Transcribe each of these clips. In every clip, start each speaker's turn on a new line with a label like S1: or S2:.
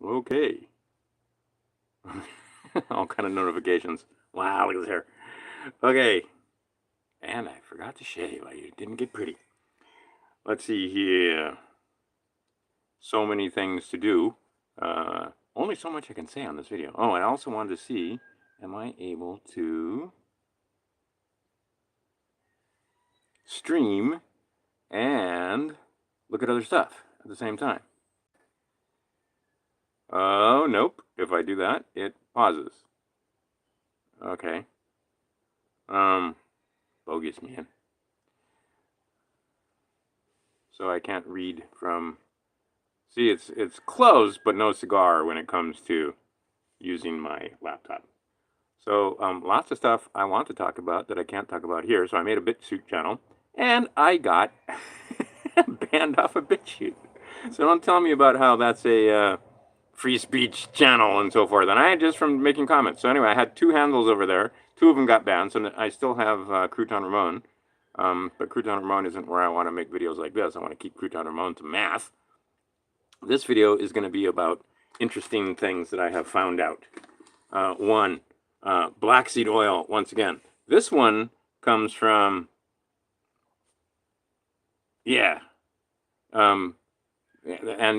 S1: Okay. All kind of notifications. Wow, look at his hair. Okay. And I forgot to shave. I didn't get pretty. Let's see here. So many things to do. Only so much I can say on this video. Oh, I also wanted to see, am I able to stream and look at other stuff at the same time? Oh, nope. If I do that, it pauses. Okay. Bogus, man. So I can't read from... See, it's closed, but no cigar when it comes to using my laptop. So lots of stuff I want to talk about that I can't talk about here. So I made a BitChute channel, and I got banned off of BitChute. So don't tell me about how that's a free speech channel and so forth. And I just from making comments. So anyway, I had 2 handles over there. 2 of them got banned, so I still have Crouton Ramon. But Crouton Ramon isn't where I want to make videos like this. I want to keep Crouton Ramon to math. This video is going to be about interesting things that I have found out. One, black seed oil, once again. This one comes from, and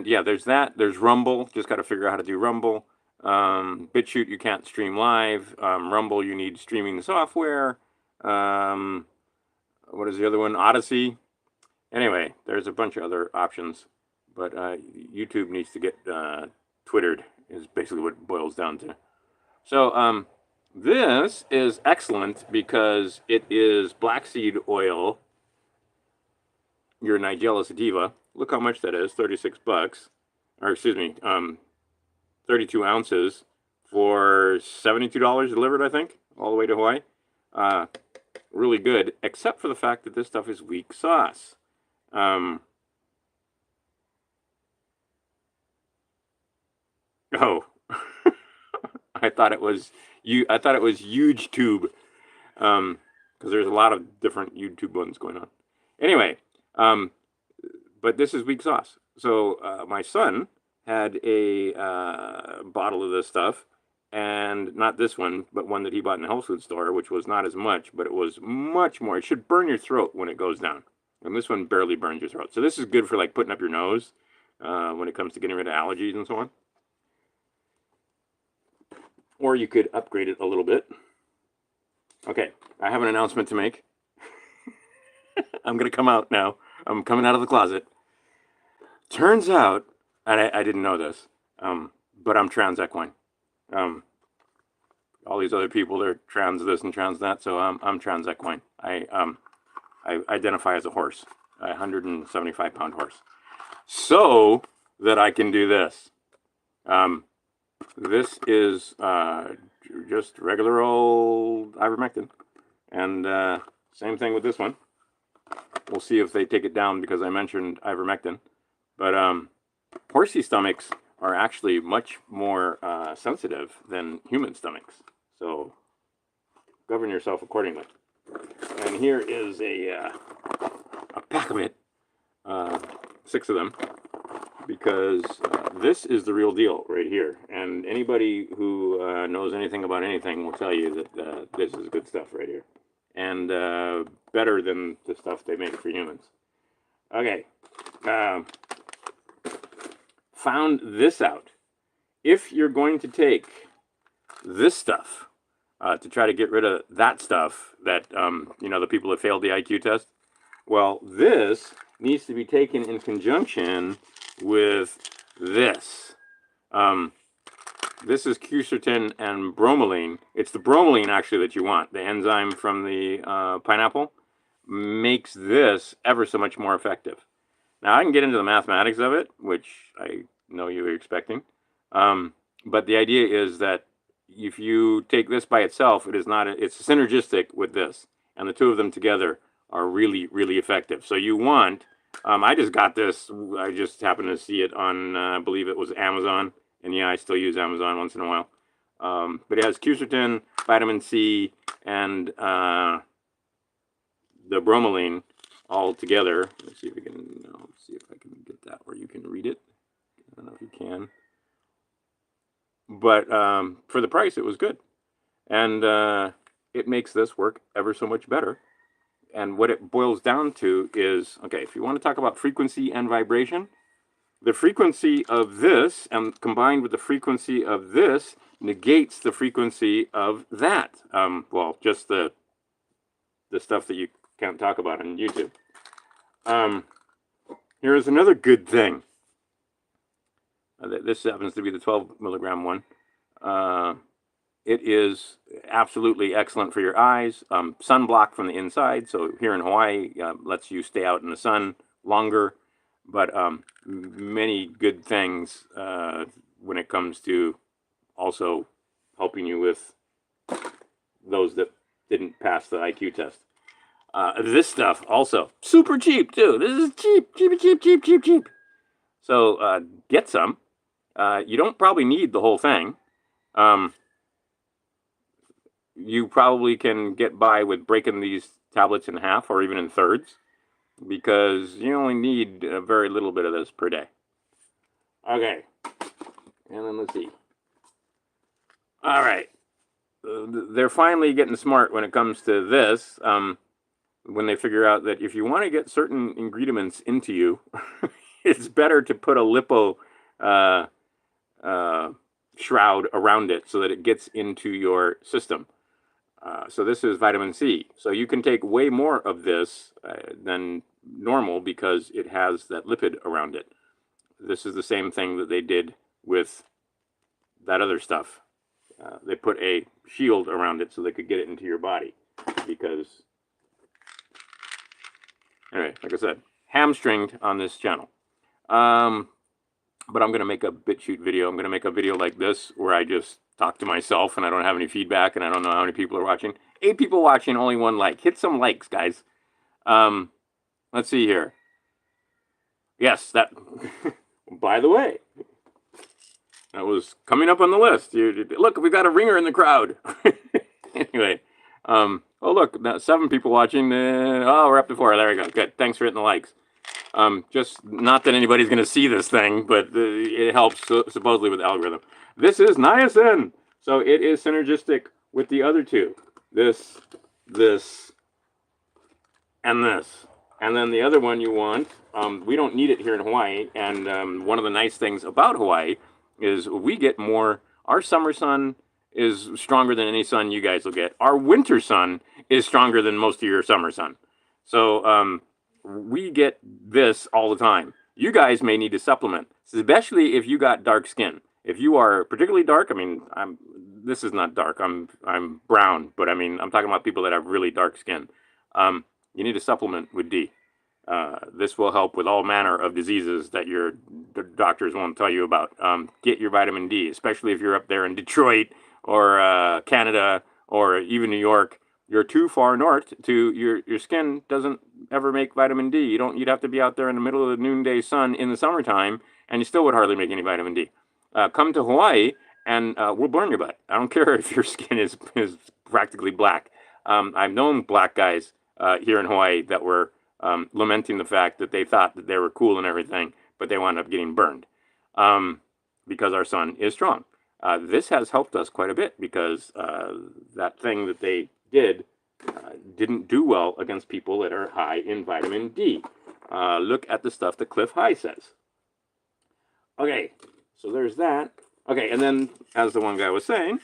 S1: yeah, there's that. There's Rumble. Just got to figure out how to do Rumble. BitChute, you can't stream live. Rumble, you need streaming software. What is the other one? Odyssey. Anyway, there's a bunch of other options. But YouTube needs to get Twittered, is basically what it boils down to. So this is excellent because it is black seed oil, your Nigella sativa. Look how much that is, 36 bucks. Or excuse me, 32 ounces for $72 delivered, I think, all the way to Hawaii. Really good, except for the fact that this stuff is weak sauce. Oh, I thought it was huge tube, because there's a lot of different YouTube ones going on. Anyway, but this is weak sauce. So my son had a bottle of this stuff, and not this one, but one that he bought in the health food store, which was not as much, but it was much more. It should burn your throat when it goes down, and this one barely burns your throat. So this is good for like putting up your nose when it comes to getting rid of allergies and so on. Or you could upgrade it a little bit. Okay, I have an announcement to make. I'm going to come out now. I'm coming out of the closet. Turns out, and I didn't know this, but I'm trans equine. All these other people, they're trans this and trans that, so I'm trans equine. I identify as a horse, a 175-pound horse, so that I can do this. This is just regular old ivermectin, and same thing with this one. We'll see if they take it down because I mentioned ivermectin. But horsey stomachs are actually much more sensitive than human stomachs, so govern yourself accordingly. And here is a pack of it, 6 of them, because this is the real deal right here. And anybody who knows anything about anything will tell you that this is good stuff right here. And better than the stuff they make for humans. Okay. Found this out. If you're going to take this stuff to try to get rid of that stuff that, you know, the people that failed the IQ test, well, this needs to be taken in conjunction with this. This is quercetin and bromelain. It's the bromelain, actually, that you want. The enzyme from the pineapple makes this ever so much more effective. Now, I can get into the mathematics of it, which I know you were expecting. But the idea is that if you take this by itself, it is not, it's synergistic with this. And the 2 of them together are really, really effective. So you want, I just got this, I just happened to see it on, I believe it was Amazon. And yeah, I still use Amazon once in a while. But it has quercetin, vitamin C, and the bromelain all together. Let's see if we can, let's see if I can get that where you can read it. I don't know if you can. but for the price, it was good. And it makes this work ever so much better. And what it boils down to is, okay, if you want to talk about frequency and vibration, the frequency of this and combined with the frequency of this negates the frequency of that. Well, just the stuff that you can't talk about on YouTube. Here is another good thing. This happens to be the 12 milligram one. It is absolutely excellent for your eyes. Sunblock from the inside. So here in Hawaii, lets you stay out in the sun longer. But many good things when it comes to also helping you with those that didn't pass the IQ test. This stuff also super cheap too. This is cheap. So get some. You don't probably need the whole thing. You probably can get by with breaking these tablets in half or even in thirds, because you only need a very little bit of this per day. Okay, and then let's see. All right, they're finally getting smart when it comes to this. When they figure out that if you want to get certain ingredients into you, it's better to put a lipo shroud around it so that it gets into your system. So this is vitamin C. So you can take way more of this than normal because it has that lipid around it. This is the same thing that they did with that other stuff. They put a shield around it so they could get it into your body. Because, anyway, like I said, hamstringed on this channel. But I'm going to make a BitChute video. I'm going to make a video like this where I just talk to myself and I don't have any feedback and I don't know how many people are watching. 8 people watching, only 1 like. Hit some likes, guys. Let's see here. Yes, that... By the way, that was coming up on the list. Look, we got a ringer in the crowd. Anyway, oh look, now 7 people watching. Oh, we're up to 4. There we go. Good. Thanks for hitting the likes. Just not that anybody's going to see this thing, but it helps supposedly with the algorithm. This is niacin, so it is synergistic with the other 2. This, and this. And then the other one you want, we don't need it here in Hawaii, and one of the nice things about Hawaii is we get more. Our summer sun is stronger than any sun you guys will get. Our winter sun is stronger than most of your summer sun. So we get this all the time. You guys may need to supplement, especially if you got dark skin. If you are particularly dark, I mean, this is not dark. I'm brown, but I mean, I'm talking about people that have really dark skin. You need to supplement with D. This will help with all manner of diseases that your doctors won't tell you about. Get your vitamin D, especially if you're up there in Detroit or Canada or even New York. You're too far north to your skin doesn't ever make vitamin D. You'd have to be out there in the middle of the noonday sun in the summertime, and you still would hardly make any vitamin D. Come to Hawaii, and we'll burn your butt. I don't care if your skin is practically black. I've known black guys here in Hawaii that were lamenting the fact that they thought that they were cool and everything, but they wound up getting burned because our sun is strong. This has helped us quite a bit because that thing that they didn't do well against people that are high in vitamin D. Look at the stuff that Cliff High says. Okay, so there's that. Okay, and then, as the one guy was saying,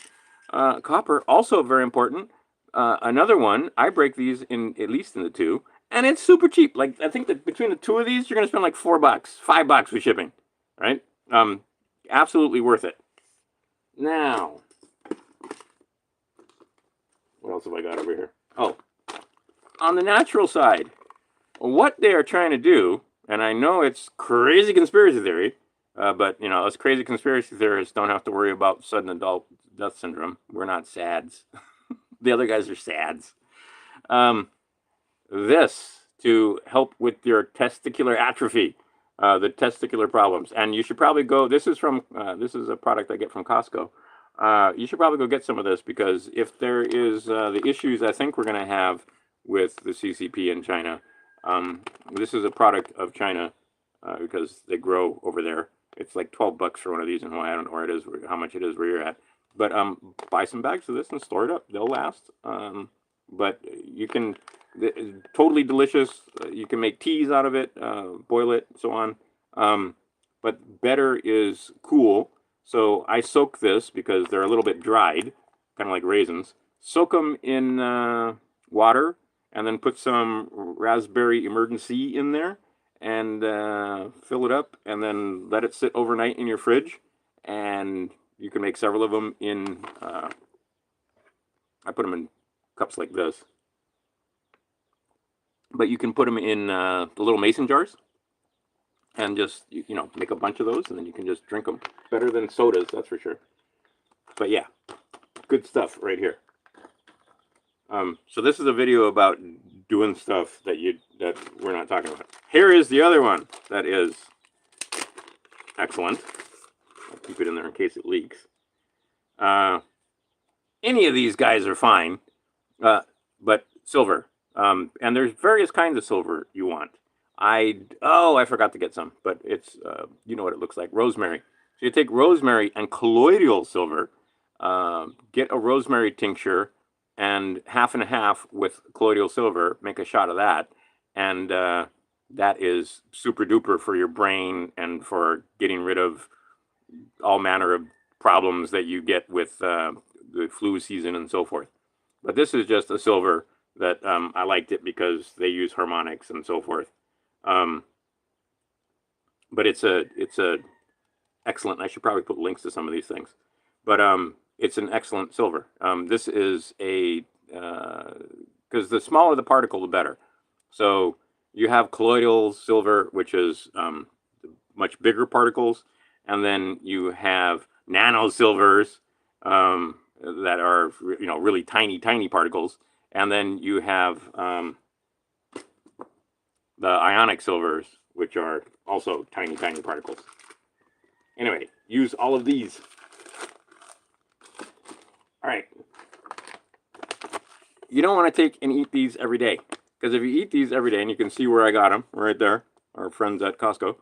S1: copper, also very important. Another one, I break these in at least in the 2, and it's super cheap. Like, I think that between the 2 of these, you're going to spend like $4, $5 with shipping, right? Absolutely worth it. Now, what else have I got over here? Oh, on the natural side, what they are trying to do, and I know it's crazy conspiracy theory, but, you know, us crazy conspiracy theorists don't have to worry about sudden adult death syndrome. We're not sads. The other guys are sads. This to help with your testicular atrophy, the testicular problems. And you should probably go, this is a product I get from Costco. You should probably go get some of this because if there is the issues I think we're going to have with the CCP in China, this is a product of China because they grow over there. It's like 12 bucks for one of these in Hawaii. I don't know where it is, how much it is where you're at. But buy some bags of this and store it up. They'll last. But you can, totally delicious. You can make teas out of it, boil it, so on. But better is cool. So I soak this because they're a little bit dried, kind of like raisins. Soak them in water, and then put some raspberry emergency in there, and fill it up, and then let it sit overnight in your fridge. And you can make several of them in, I put them in cups like this. But you can put them in the little mason jars, and just, you know, make a bunch of those, and then you can just drink them. Better than sodas, that's for sure. But yeah, good stuff right here. So this is a video about doing stuff that we're not talking about. Here is the other one that is excellent. I'll keep it in there in case it leaks. Any of these guys are fine, but silver. And there's various kinds of silver you want. I forgot to get some, but it's, you know what it looks like, rosemary. So you take rosemary and colloidal silver, get a rosemary tincture, and half and half with colloidal silver, make a shot of that, and that is super duper for your brain and for getting rid of all manner of problems that you get with the flu season and so forth. But this is just a silver that I liked it because they use harmonics and so forth. But it's a excellent. I should probably put links to some of these things, but it's an excellent silver. This is a because the smaller the particle, the better. So you have colloidal silver, which is much bigger particles, and then you have nano silvers that are, you know, really tiny particles, and then you have the ionic silvers, which are also tiny particles. Anyway, use all of these. All right. You don't want to take and eat these every day, because if you eat these every day, and you can see where I got them right there, our friends at Costco.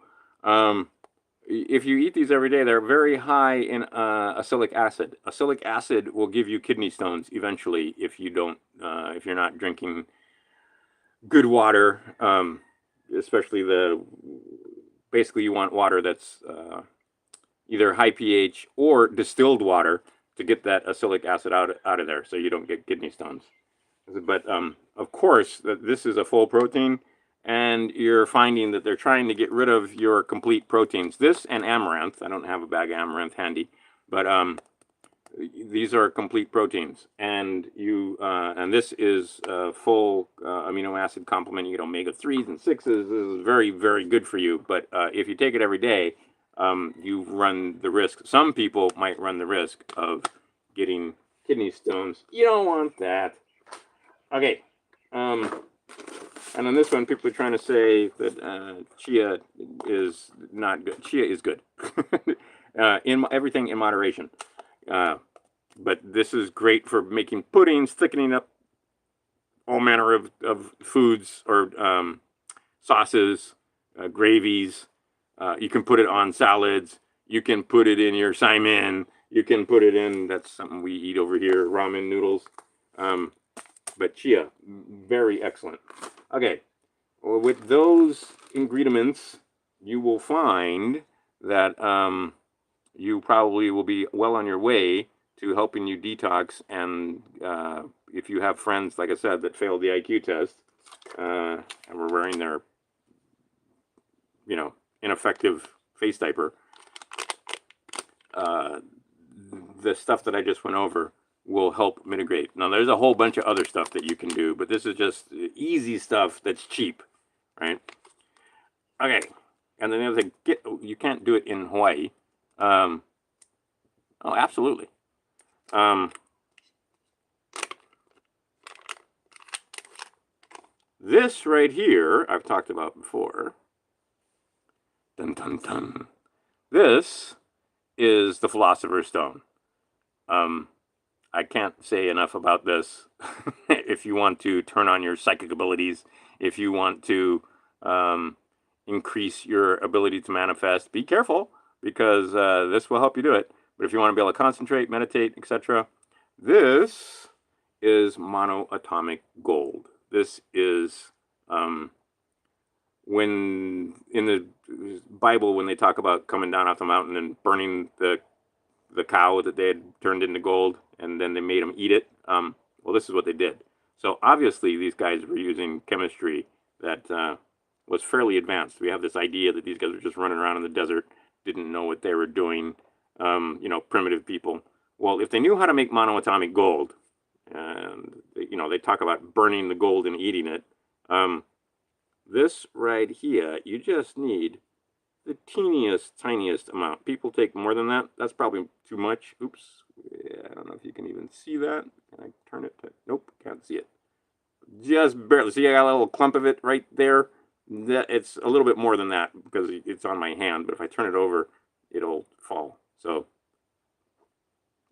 S1: If you eat these every day, they're very high in acylic acid. Acylic acid will give you kidney stones eventually if you don't, if you're not drinking good water, especially basically you want water that's either high pH or distilled water to get that acylic acid out of there, so you don't get kidney stones. But of course, this is a full protein, and you're finding that they're trying to get rid of your complete proteins. This and amaranth. I don't have a bag of amaranth handy, but these are complete proteins, and and this is a full amino acid complement. You get omega-3s and 6s. This is very, very good for you. But if you take it every day, you run the risk. Some people might run the risk of getting kidney stones. You don't want that. Okay. And on this one, people are trying to say that chia is not good. Chia is good. Everything in moderation. But this is great for making puddings, thickening up all manner of foods or sauces, gravies. You can put it on salads. You can put it in your saimin. You can put it in, that's something we eat over here, ramen noodles. But chia, very excellent. Okay, well, with those ingredients, you will find that you probably will be well on your way to helping you detox. And if you have friends, like I said, that failed the IQ test and were wearing their, you know, ineffective face diaper, the stuff that I just went over will help mitigate. Now, there's a whole bunch of other stuff that you can do, but this is just easy stuff that's cheap, right? Okay, and then the other thing, you can't do it in Hawaii. Oh, absolutely. This right here, I've talked about before. Dun, dun, dun. This is the Philosopher's Stone. I can't say enough about this. If you want to turn on your psychic abilities, if you want to increase your ability to manifest, be careful, because this will help you do it. But if you want to be able to concentrate, meditate, etc., this is monoatomic gold. This is when in the Bible, when they talk about coming down off the mountain and burning the cow that they had turned into gold, and then they made them eat it. Well, this is what they did. So obviously, these guys were using chemistry that was fairly advanced. We have this idea that these guys were just running around in the desert, didn't know what they were doing, you know, primitive people. Well, if they knew how to make monoatomic gold, and you know, they talk about burning the gold and eating it. This right here, you just need the teeniest, tiniest amount. People take more than that. That's probably too much. Oops. Yeah, I don't know if you can even see that. Can I turn it to... Nope, can't see it. Just barely. See, I got a little clump of it right there. It's a little bit more than that because it's on my hand, but if I turn it over, it'll fall. So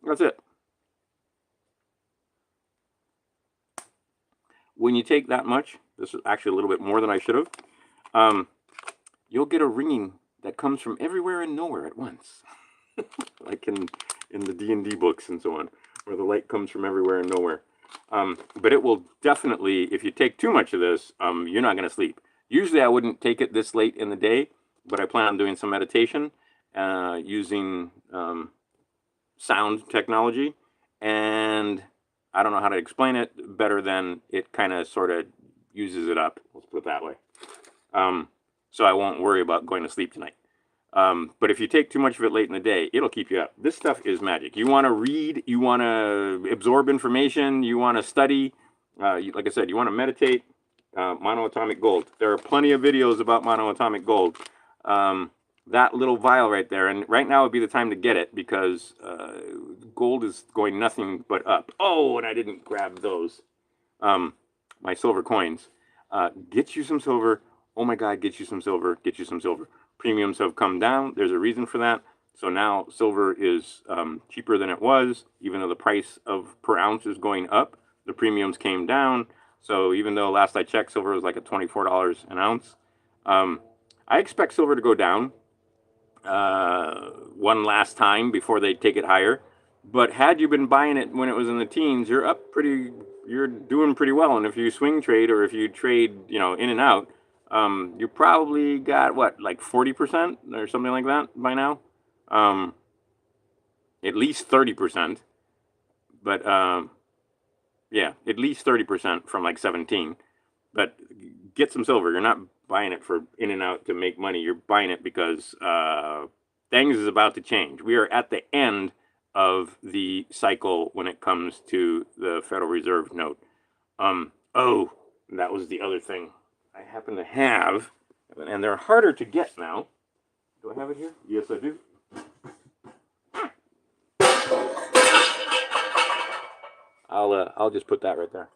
S1: that's it. When you take that much, this is actually a little bit more than I should have, you'll get a ringing that comes from everywhere and nowhere at once. Like in the D&D books and so on, where the light comes from everywhere and nowhere. But it will definitely, if you take too much of this, you're not going to sleep. Usually I wouldn't take it this late in the day, but I plan on doing some meditation using sound technology, and I don't know how to explain it better than it kind of sort of uses it up. Let's put it that way. So I won't worry about going to sleep tonight. But if you take too much of it late in the day, it'll keep you up. This stuff is magic. You want to read, you want to absorb information, you want to study, like I said, you want to meditate, monoatomic gold. There are plenty of videos about monoatomic gold. That little vial right there, and right now would be the time to get it because gold is going nothing but up. Oh, and I didn't grab those, my silver coins. Get you some silver. Oh my God, get you some silver. Get you some silver. Premiums have come down. There's a reason for that. So now silver is cheaper than it was, even though the price of per ounce is going up. The premiums came down. So even though last I checked, silver was like at $24 an ounce. I expect silver to go down one last time before they take it higher. But had you been buying it when it was in the teens, you're doing pretty well. And if you swing trade or if you trade, you know, in and out, you probably got what, like 40% or something like that by now. At least 30%. But yeah, at least 30% from like 17. But get some silver. You're not buying it for in and out to make money. You're buying it because things is about to change. We are at the end of the cycle when it comes to the Federal Reserve note. Oh, that was the other thing I happen to have, and they're harder to get now. Do I have it here? Yes, I do. I'll just put that right there.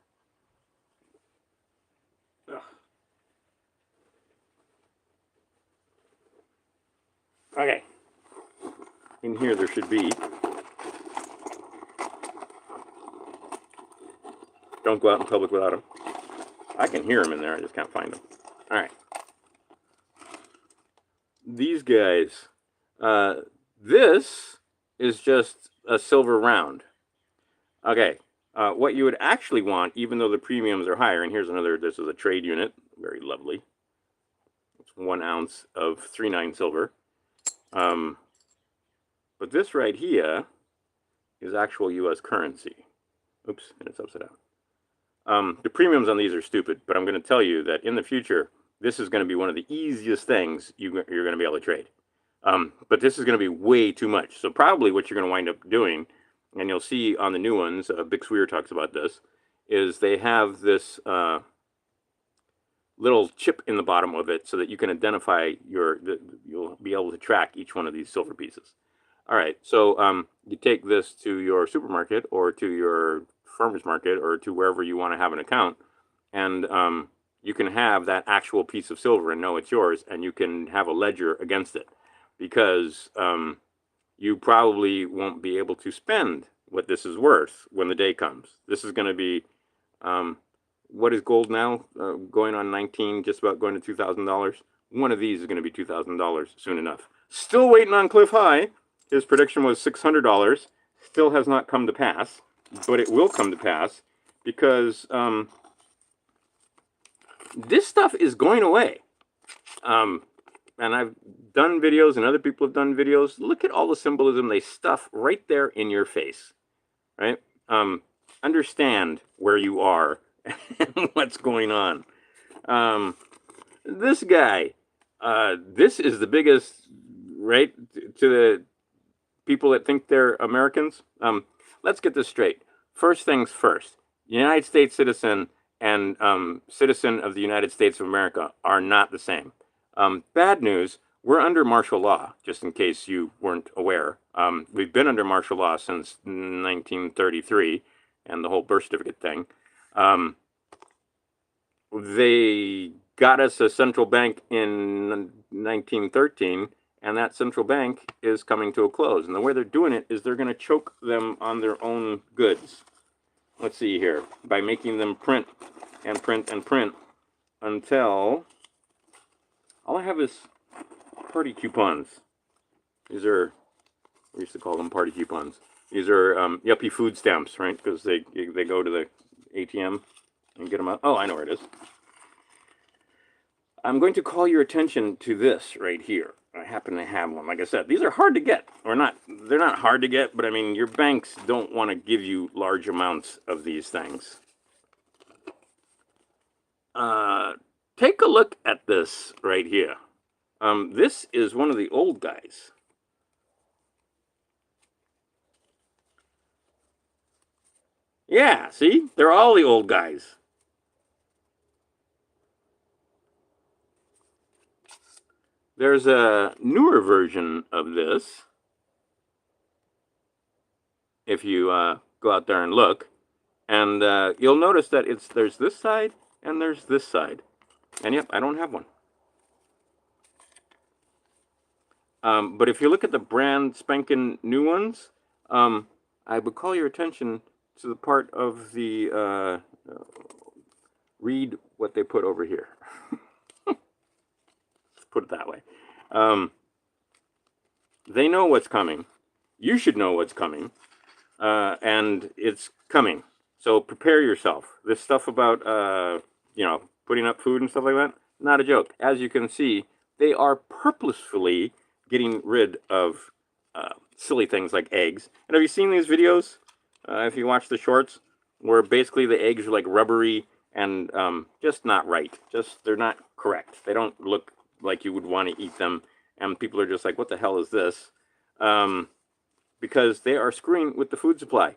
S1: Ugh. Okay. In here there should be. Don't go out in public without them. I can hear them in there, I just can't find them. All right. These guys. This is just a silver round. Okay. What you would actually want, even though the premiums are higher, and here's another, this is a trade unit, very lovely. It's 1 ounce of 3/9 silver. But this right here is actual U.S. currency. Oops, and it's upside down. The premiums on these are stupid, but I'm going to tell you that in the future, this is going to be one of the easiest things you're going to be able to trade. But this is going to be way too much. So probably what you're going to wind up doing, and you'll see on the new ones, Big Sweer talks about this, is they have this little chip in the bottom of it so that you can identify you'll be able to track each one of these silver pieces. All right, so you take this to your supermarket or to your farmer's market or to wherever you want to have an account, and you can have that actual piece of silver and know it's yours, and you can have a ledger against it, because you probably won't be able to spend what this is worth when the day comes. This is going to be, what is gold now? Going on 19, just about going to $2,000. One of these is going to be $2,000 soon enough. Still waiting on Cliff High. His prediction was $600. Still has not come to pass, but it will come to pass because this stuff is going away. And I've done videos and other people have done videos. Look at all the symbolism they stuff right there in your face, right? Understand where you are and what's going on. This guy, this is the biggest, right, to the people that think they're Americans. Let's get this straight. First things first, United States citizen and citizen of the United States of America are not the same. Bad news, we're under martial law, just in case you weren't aware. We've been under martial law since 1933 and the whole birth certificate thing. They got us a central bank in 1913, and that central bank is coming to a close. And the way they're doing it is they're going to choke them on their own goods. Let's see here. By making them print and print and print until... all I have is party coupons. These are, we used to call them party coupons. These are yuppie food stamps, right? Because they go to the ATM and get them out. Oh, I know where it is. I'm going to call your attention to this right here. I happen to have one. Like I said, these are hard to get. Or not, they're not hard to get, but I mean, your banks don't want to give you large amounts of these things. Take a look at this right here. This is one of the old guys. Yeah, see? They're all the old guys. There's a newer version of this. If you go out there and look. And you'll notice that there's this side and there's this side. And yep, I don't have one. But if you look at the brand spanking new ones, I would call your attention to the part of the, read what they put over here. Let's put it that way. They know what's coming. You should know what's coming. And it's coming. So prepare yourself. This stuff about, you know, putting up food and stuff like that, not a joke. As you can see, they are purposefully getting rid of silly things like eggs. And have you seen these videos, if you watch the shorts, where basically the eggs are like rubbery and just not right. Just, they're not correct. They don't look like you would want to eat them. And people are just like, what the hell is this? Because they are screwing with the food supply.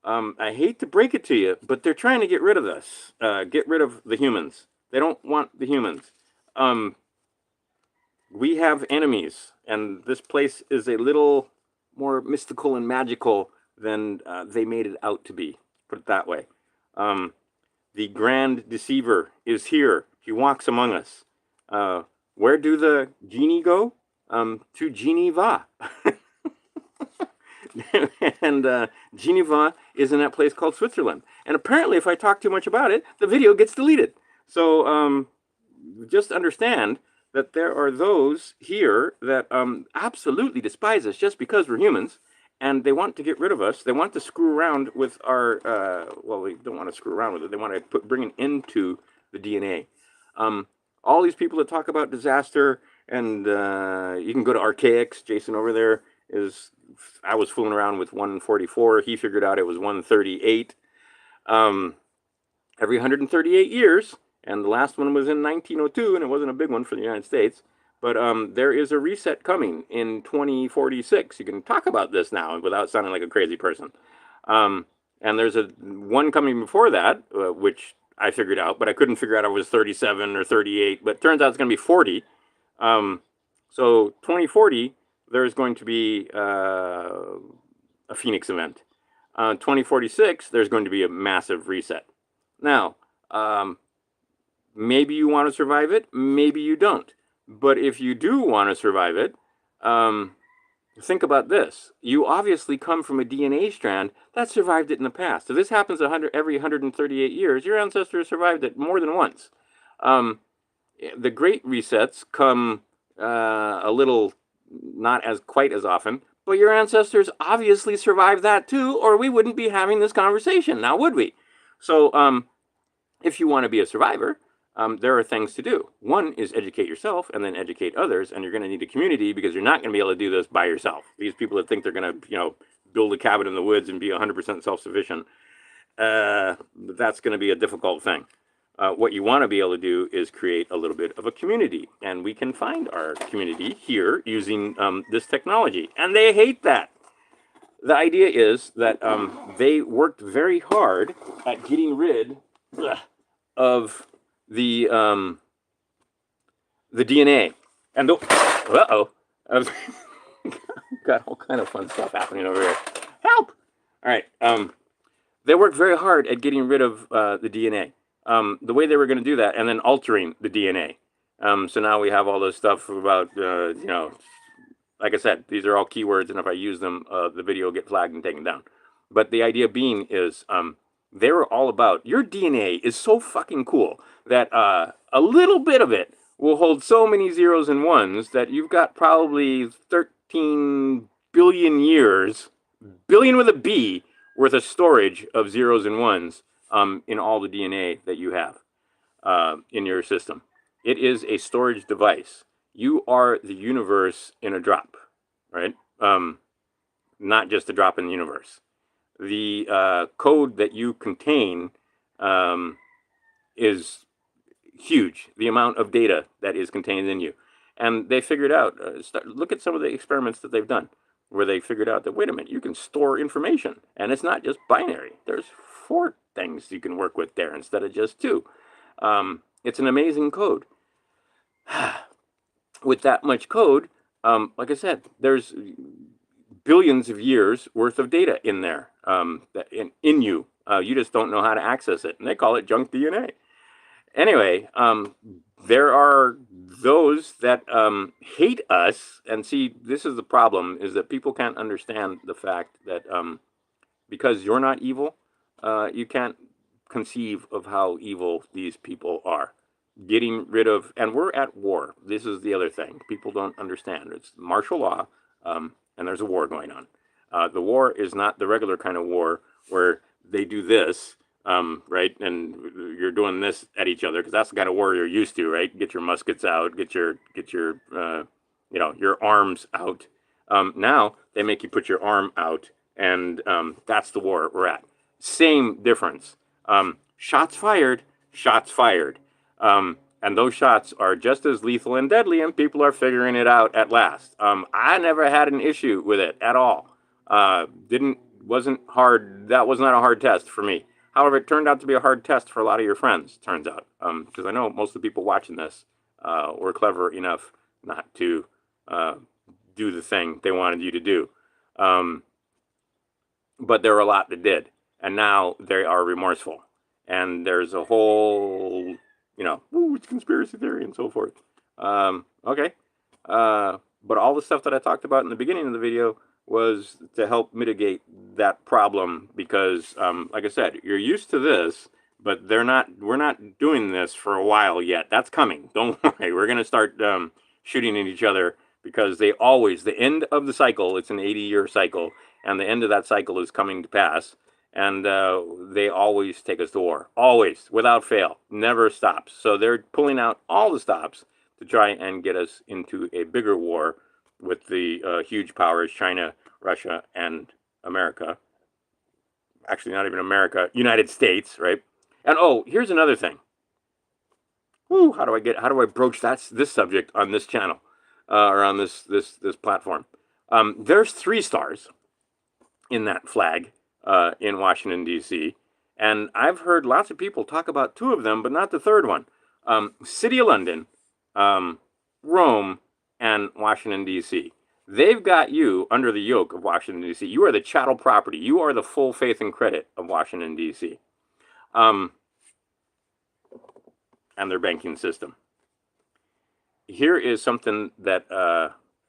S1: I hate to break it to you, but they're trying to get rid of this. Get rid of the humans. They don't want the humans. We have enemies, and this place is a little more mystical and magical than they made it out to be. Put it that way. The grand deceiver is here. He walks among us. Where do the genie go? To Geneva. And Geneva is in that place called Switzerland. And apparently, if I talk too much about it, the video gets deleted. So just understand that there are those here that absolutely despise us just because we're humans, and they want to get rid of us. They want to screw around with our, well, they don't want to screw around with it. They want to bring it into the DNA. All these people that talk about disaster, and you can go to Archaics. Jason over there is... I was fooling around with 144. He figured out it was 138. Every 138 years, and the last one was in 1902, and it wasn't a big one for the United States. But there is a reset coming in 2046. You can talk about this now without sounding like a crazy person. And there's one coming before that, which I figured out, but I couldn't figure out if it was 37 or 38. But it turns out it's going to be 40. So 2040... there's going to be a Phoenix event. 2046, there's going to be a massive reset. Now, maybe you want to survive it, maybe you don't. But if you do want to survive it, think about this. You obviously come from a DNA strand that survived it in the past. If this happens every 138 years, your ancestors survived it more than once. The great resets come a little not as quite as often, but your ancestors obviously survived that too, or we wouldn't be having this conversation now, would we? So if you want to be a survivor, there are things to do. One is educate yourself and then educate others, and you're going to need a community because you're not going to be able to do this by yourself. These people that think they're going to, build a cabin in the woods and be 100% self-sufficient, that's going to be a difficult thing. What you want to be able to do is create a little bit of a community, and we can find our community here using this technology, and they hate that. The idea is that they worked very hard at getting rid of the DNA, and I've got all kind of fun stuff happening over here. Help! All right, they worked very hard at getting rid of the DNA. The way they were going to do that, and then altering the DNA. So now we have all this stuff about, like I said, these are all keywords, and if I use them, the video will get flagged and taken down. But the idea being is they were all about, your DNA is so fucking cool that a little bit of it will hold so many zeros and ones that you've got probably 13 billion years, billion with a B, worth of storage of zeros and ones in all the DNA that you have in your system. It is a storage device. You are the universe in a drop, right? Not just a drop in the universe. The code that you contain is huge, the amount of data that is contained in you. And they figured out, look at some of the experiments that they've done, where they figured out that, wait a minute, you can store information. And it's not just binary. There's 4 things you can work with there instead of just 2. It's an amazing code. With that much code, like I said, there's billions of years worth of data in there, in you. You just don't know how to access it, and they call it junk DNA. Anyway, there are those that hate us, and see, this is the problem, is that people can't understand the fact that because you're not evil, you can't conceive of how evil these people are. Getting rid of, and we're at war. This is the other thing. People don't understand. It's martial law, and there's a war going on. The war is not the regular kind of war where they do this, right? And you're doing this at each other, because that's the kind of war you're used to, right? Get your muskets out, get your your arms out. Now they make you put your arm out, and that's the war we're at. Same difference. Shots fired, shots fired. And those shots are just as lethal and deadly, and people are figuring it out at last. I never had an issue with it at all. Wasn't hard. That was not a hard test for me. However, it turned out to be a hard test for a lot of your friends, turns out. Because I know most of the people watching this were clever enough not to do the thing they wanted you to do. But there were a lot that did. And now they are remorseful. And there's a whole, it's conspiracy theory and so forth. Okay. But all the stuff that I talked about in the beginning of the video was to help mitigate that problem, because, like I said, you're used to this, but we're not doing this for a while yet. That's coming. Don't worry. We're going to start shooting at each other, because the end of the cycle, it's an 80-year cycle, and the end of that cycle is coming to pass. And they always take us to war. Always, without fail. Never stops. So they're pulling out all the stops to try and get us into a bigger war with the huge powers, China, Russia, and America. Actually, not even America, United States, right? And here's another thing. How do I broach this subject on this channel, or on this platform? There's 3 stars in that flag. In Washington, D.C. And I've heard lots of people talk about 2 of them, but not the 3rd one. City of London, Rome, and Washington, D.C. They've got you under the yoke of Washington, D.C. You are the chattel property. You are the full faith and credit of Washington, D.C. And their banking system. Here is something that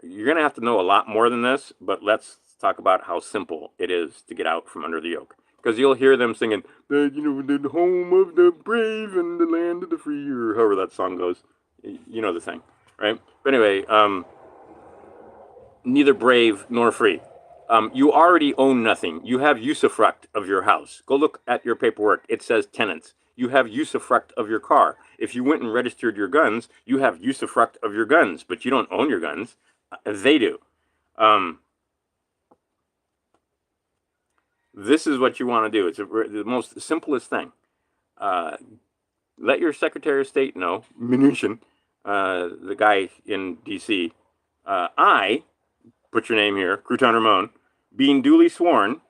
S1: you're going to have to know a lot more than this, but let's talk about how simple it is to get out from under the yoke. Because you'll hear them singing, the home of the brave and the land of the free, or however that song goes. You know the thing, right? But anyway, neither brave nor free. You already own nothing. You have usufruct of your house. Go look at your paperwork. It says tenants. You have usufruct of your car. If you went and registered your guns, you have usufruct of your guns, but you don't own your guns. They do. This is what you want to do. It's the most simplest thing. Let your Secretary of State know, Mnuchin, the guy in D.C., I, put your name here, Crouton Ramon, being duly sworn,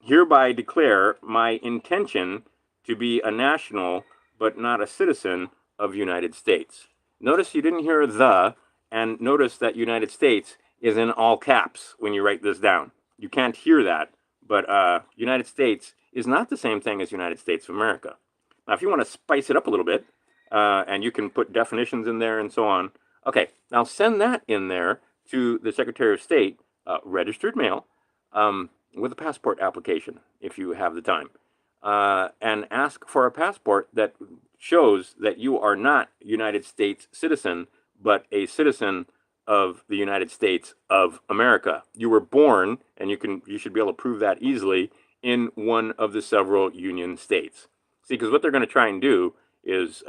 S1: hereby declare my intention to be a national but not a citizen of the United States. Notice you didn't hear the, and notice that United States is in all caps when you write this down. You can't hear that, but United States is not the same thing as United States of America. Now, if you want to spice it up a little bit, and you can put definitions in there and so on, okay, now send that in there to the Secretary of State, registered mail, with a passport application, if you have the time, and ask for a passport that shows that you are not a United States citizen, but a citizen of the United States of America. You were born, and you should be able to prove that easily, in one of the several Union states. See, because what they're going to try and do is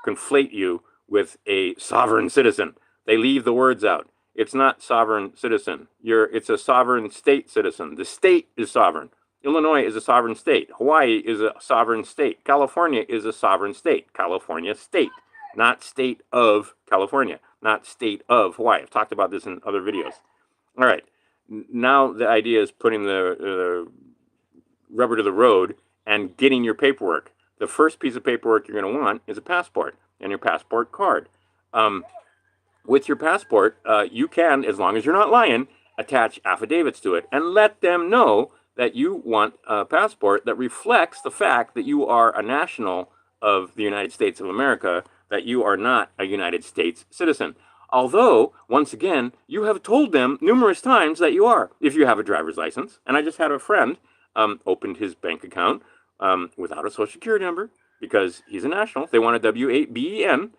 S1: conflate you with a sovereign citizen. They leave the words out. It's not sovereign citizen. It's a sovereign state citizen. The state is sovereign. Illinois is a sovereign state. Hawaii is a sovereign state. California is a sovereign state. California state, not state of California, not state of Hawaii. I've talked about this in other videos. All right. Now the idea is putting the rubber to the road and getting your paperwork. The first piece of paperwork you're going to want is a passport and your passport card. With your passport, you can, as long as you're not lying, attach affidavits to it and let them know that you want a passport that reflects the fact that you are a national of the United States of America, that you are not a United States citizen. Although, once again, you have told them numerous times that you are, if you have a driver's license. And I just had a friend opened his bank account without a social security number because he's a national. They want a W-8-B-E-N.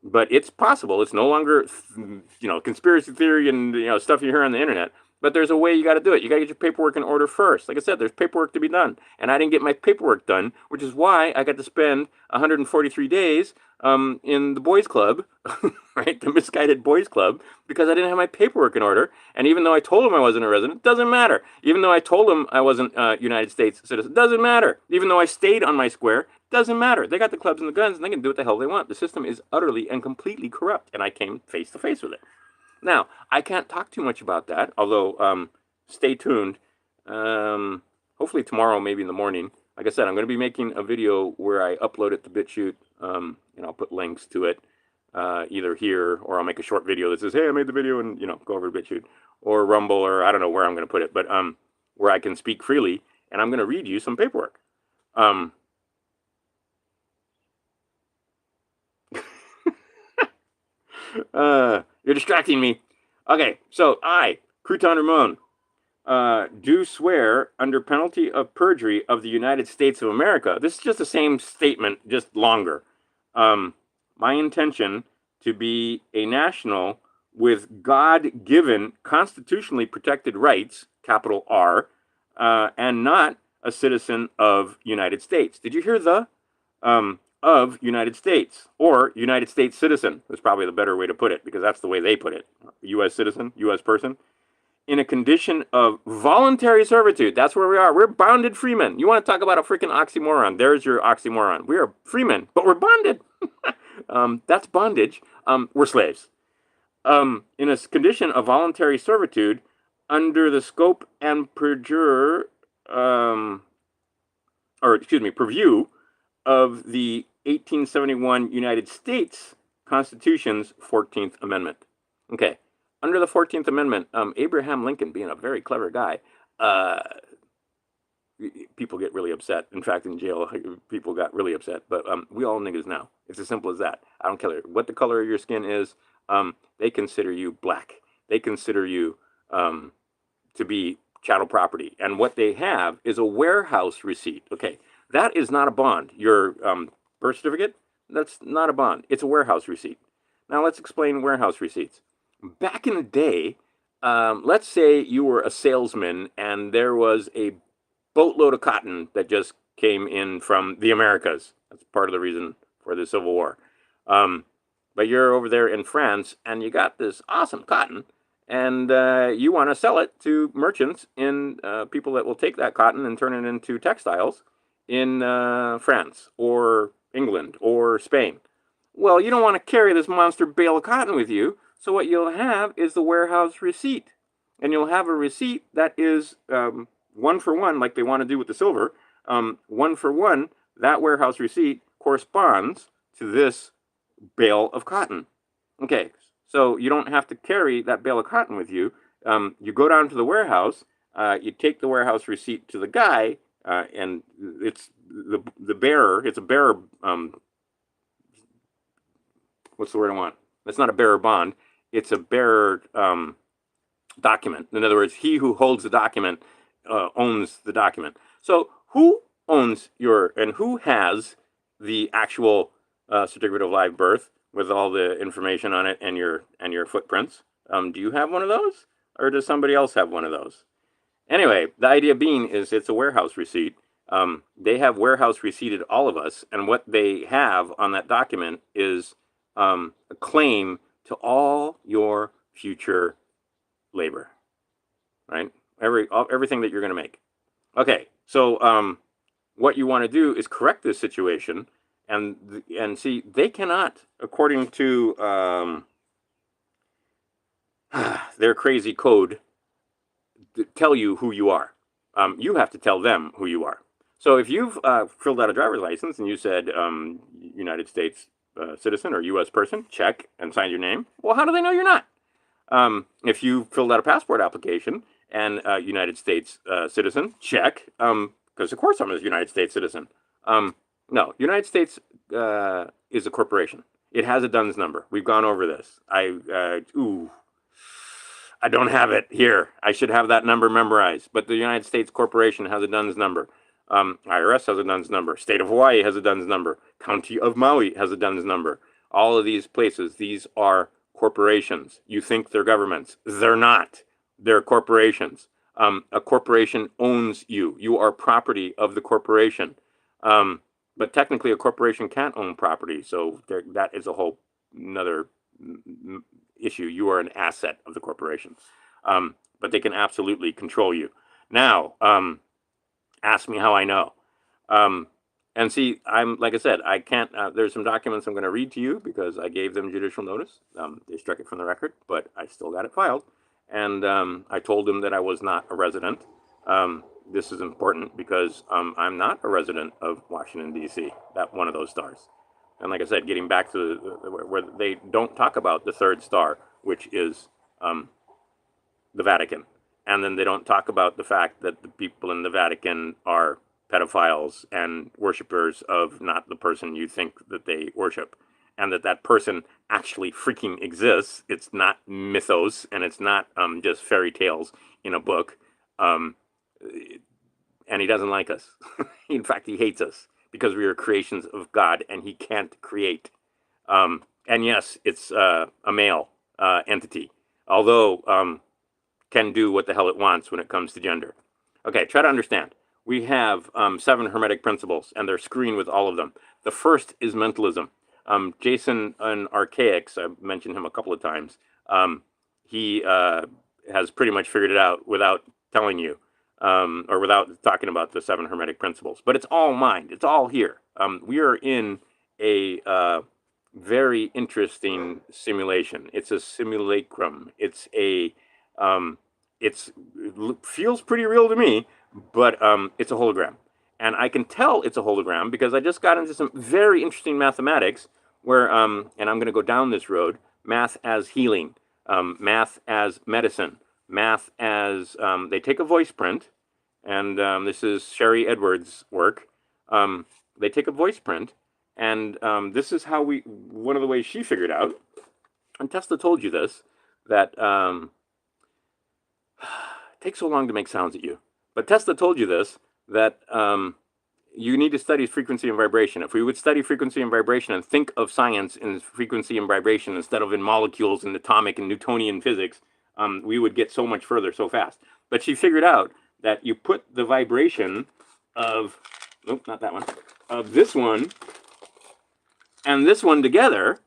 S1: But it's possible. It's no longer, conspiracy theory and, stuff you hear on the internet. But there's a way you got to do it. You got to get your paperwork in order first. Like I said, there's paperwork to be done. And I didn't get my paperwork done, which is why I got to spend 143 days in the boys club, right? The misguided boys club, because I didn't have my paperwork in order. And even though I told them I wasn't a resident, doesn't matter. Even though I told them I wasn't a United States citizen, doesn't matter. Even though I stayed on my square, doesn't matter. They got the clubs and the guns, and they can do what the hell they want. The system is utterly and completely corrupt, and I came face to face with it. Now, I can't talk too much about that, although stay tuned. Hopefully tomorrow, maybe in the morning. Like I said, I'm going to be making a video where I upload it to BitChute, and I'll put links to it either here, or I'll make a short video that says, hey, I made the video, and, go over to BitChute, or Rumble, or I don't know where I'm going to put it, but where I can speak freely, and I'm going to read you some paperwork. You're distracting me. Okay, so I, Crouton Ramon, do swear under penalty of perjury of the United States of America. This is just the same statement, just longer. My intention to be a national with God-given, constitutionally protected rights, capital R, and not a citizen of United States. Did you hear the? Of United States, or United States citizen is probably the better way to put it, because that's the way they put it. U.S. citizen, U.S. person, in a condition of voluntary servitude. That's where we are. We're bonded freemen. You want to talk about a freaking oxymoron? There's your oxymoron. We are freemen, but we're bonded. That's bondage. We're slaves. In a condition of voluntary servitude under the scope and purview of the 1871 United States Constitution's 14th Amendment. Okay, under the 14th Amendment, Abraham Lincoln, being a very clever guy, people get really upset. In fact, in jail, people got really upset. But we all niggas now. It's as simple as that. I don't care what the color of your skin is. They consider you black. They consider you to be chattel property. And what they have is a warehouse receipt. Okay. That is not a bond. Your birth certificate, that's not a bond. It's a warehouse receipt. Now let's explain warehouse receipts. Back in the day, let's say you were a salesman and there was a boatload of cotton that just came in from the Americas. That's part of the reason for the Civil War. Um, but you're over there in France and you got this awesome cotton, and you want to sell it to merchants in people that will take that cotton and turn it into textiles in France or England or Spain. Well, you don't want to carry this monster bale of cotton with you, so what you'll have is the warehouse receipt. And you'll have a receipt that is one for one, like they want to do with the silver. One for one, that warehouse receipt corresponds to this bale of cotton. Okay, so you don't have to carry that bale of cotton with you. You go down to the warehouse, you take the warehouse receipt to the guy, and it's the bearer. It's a bearer. What's the word I want? It's not a bearer bond. It's a bearer document. In other words, he who holds the document owns the document. So who owns your and who has the actual certificate of live birth with all the information on it and your footprints? Do you have one of those, or does somebody else have one of those? Anyway, the idea being is it's a warehouse receipt. They have warehouse receipted all of us, and what they have on that document is a claim to all your future labor, right? Everything that you're going to make. Okay, so what you want to do is correct this situation, and see, they cannot, according to their crazy code, tell you who you are. You have to tell them who you are. So if you've filled out a driver's license and you said United States citizen or U.S. person, check, and signed your name, well, how do they know you're not? If you filled out a passport application and United States citizen, check, because of course I'm a United States citizen. No, United States is a corporation. It has a DUNS number. We've gone over this. I don't have it here. I should have that number memorized. But the United States Corporation has a DUNS number. IRS has a DUNS number. State of Hawaii has a DUNS number. County of Maui has a DUNS number. All of these places, these are corporations. You think they're governments. They're not. They're corporations. A corporation owns you. You are property of the corporation. But technically, a corporation can't own property. So that is a whole another issue. You are an asset of the corporation. But they can absolutely control you. Now, ask me how I know. And see, like I said, I can't, there's some documents I'm going to read to you because I gave them judicial notice. They struck it from the record, but I still got it filed. And I told them that I was not a resident. This is important because I'm not a resident of Washington, D.C., that one of those stars. And like I said, getting back to where they don't talk about the third star, which is the Vatican. And then they don't talk about the fact that the people in the Vatican are pedophiles and worshipers of not the person you think that they worship. And that person actually freaking exists. It's not mythos, and it's not just fairy tales in a book. And he doesn't like us. In fact, he hates us because we are creations of God, and he can't create. And yes, it's a male entity, although can do what the hell it wants when it comes to gender. Okay, try to understand. We have 7 Hermetic principles, and they're screened with all of them. The first is mentalism. Jason in Archaics, I've mentioned him a couple of times, he has pretty much figured it out without telling you, or without talking about the 7 Hermetic principles. But it's all mind. It's all here. We are in a very interesting simulation. It's a simulacrum. It feels pretty real to me, but it's a hologram. And I can tell it's a hologram because I just got into some very interesting mathematics where, and I'm going to go down this road, math as healing, math as medicine, math as, they take a voice print, and this is Sharry Edwards' work. They take a voice print, and this is how one of the ways she figured out, and Tesla told you this, that it takes so long to make sounds at you, but Tesla told you this, that you need to study frequency and vibration. If we would study frequency and vibration and think of science in frequency and vibration instead of in molecules and atomic and Newtonian physics, we would get so much further so fast. But she figured out that you put the vibration of, nope, not that one, of this one and this one together,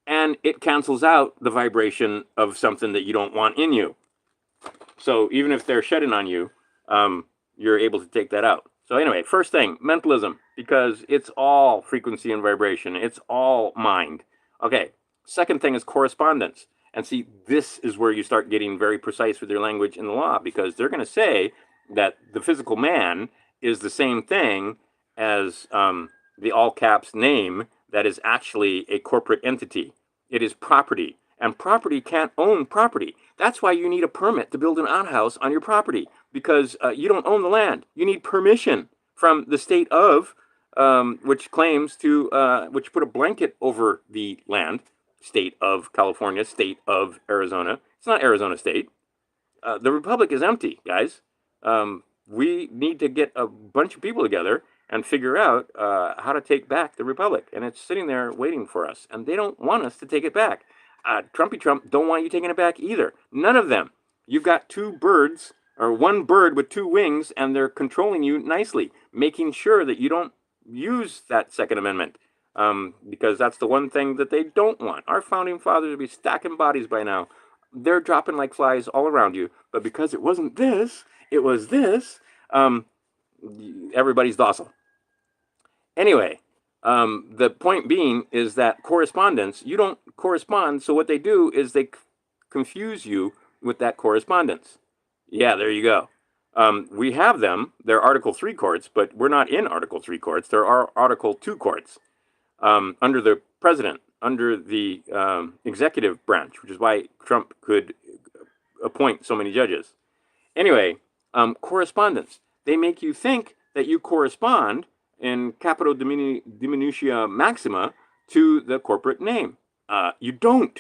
S1: and it cancels out the vibration of something that you don't want in you. So even if they're shedding on you, you're able to take that out. So anyway, first thing, mentalism, because it's all frequency and vibration. It's all mind. Okay, second thing is correspondence. And see, this is where you start getting very precise with your language in the law, because they're going to say that the physical man is the same thing as the all caps name that is actually a corporate entity. It is property, and property can't own property. That's why you need a permit to build an outhouse on your property, because you don't own the land. You need permission from the state of, which claims to, which put a blanket over the land, state of California, state of Arizona. It's not Arizona state. The republic is empty, guys. We need to get a bunch of people together and figure out how to take back the republic. And it's sitting there waiting for us. And they don't want us to take it back. Trumpy Trump don't want you taking it back either. None of them. You've got two birds, or one bird with two wings, and they're controlling you nicely, making sure that you don't use that Second Amendment. Because that's the one thing that they don't want. Our founding fathers would be stacking bodies by now. They're dropping like flies all around you. But because it wasn't this, it was this, everybody's docile. Anyway, the point being is that correspondence, you don't correspond, so what they do is they confuse you with that correspondence. Yeah, there you go. We have them. They're Article 3 courts, but we're not in Article 3 courts. There are Article 2 courts under the president, under the executive branch, which is why Trump could appoint so many judges. Anyway, correspondence. They make you think that you correspond in capito diminutia maxima to the corporate name. You don't.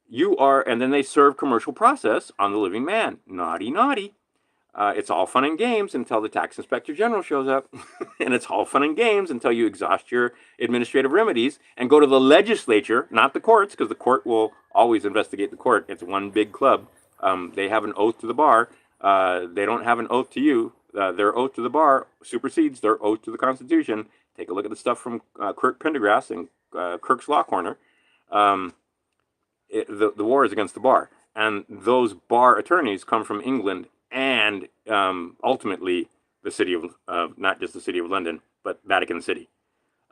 S1: You are, and then they serve commercial process on the living man. Naughty, naughty. It's all fun and games until the tax inspector general shows up. And it's all fun and games until you exhaust your administrative remedies and go to the legislature, not the courts, because the court will always investigate the court. It's one big club. They have an oath to the bar. They don't have an oath to you. Their oath to the bar supersedes their oath to the Constitution. Take a look at the stuff from Kirk Pendergrass and Kirk's Law Corner. The war is against the bar. And those bar attorneys come from England and ultimately the city of, not just the city of London, but Vatican City.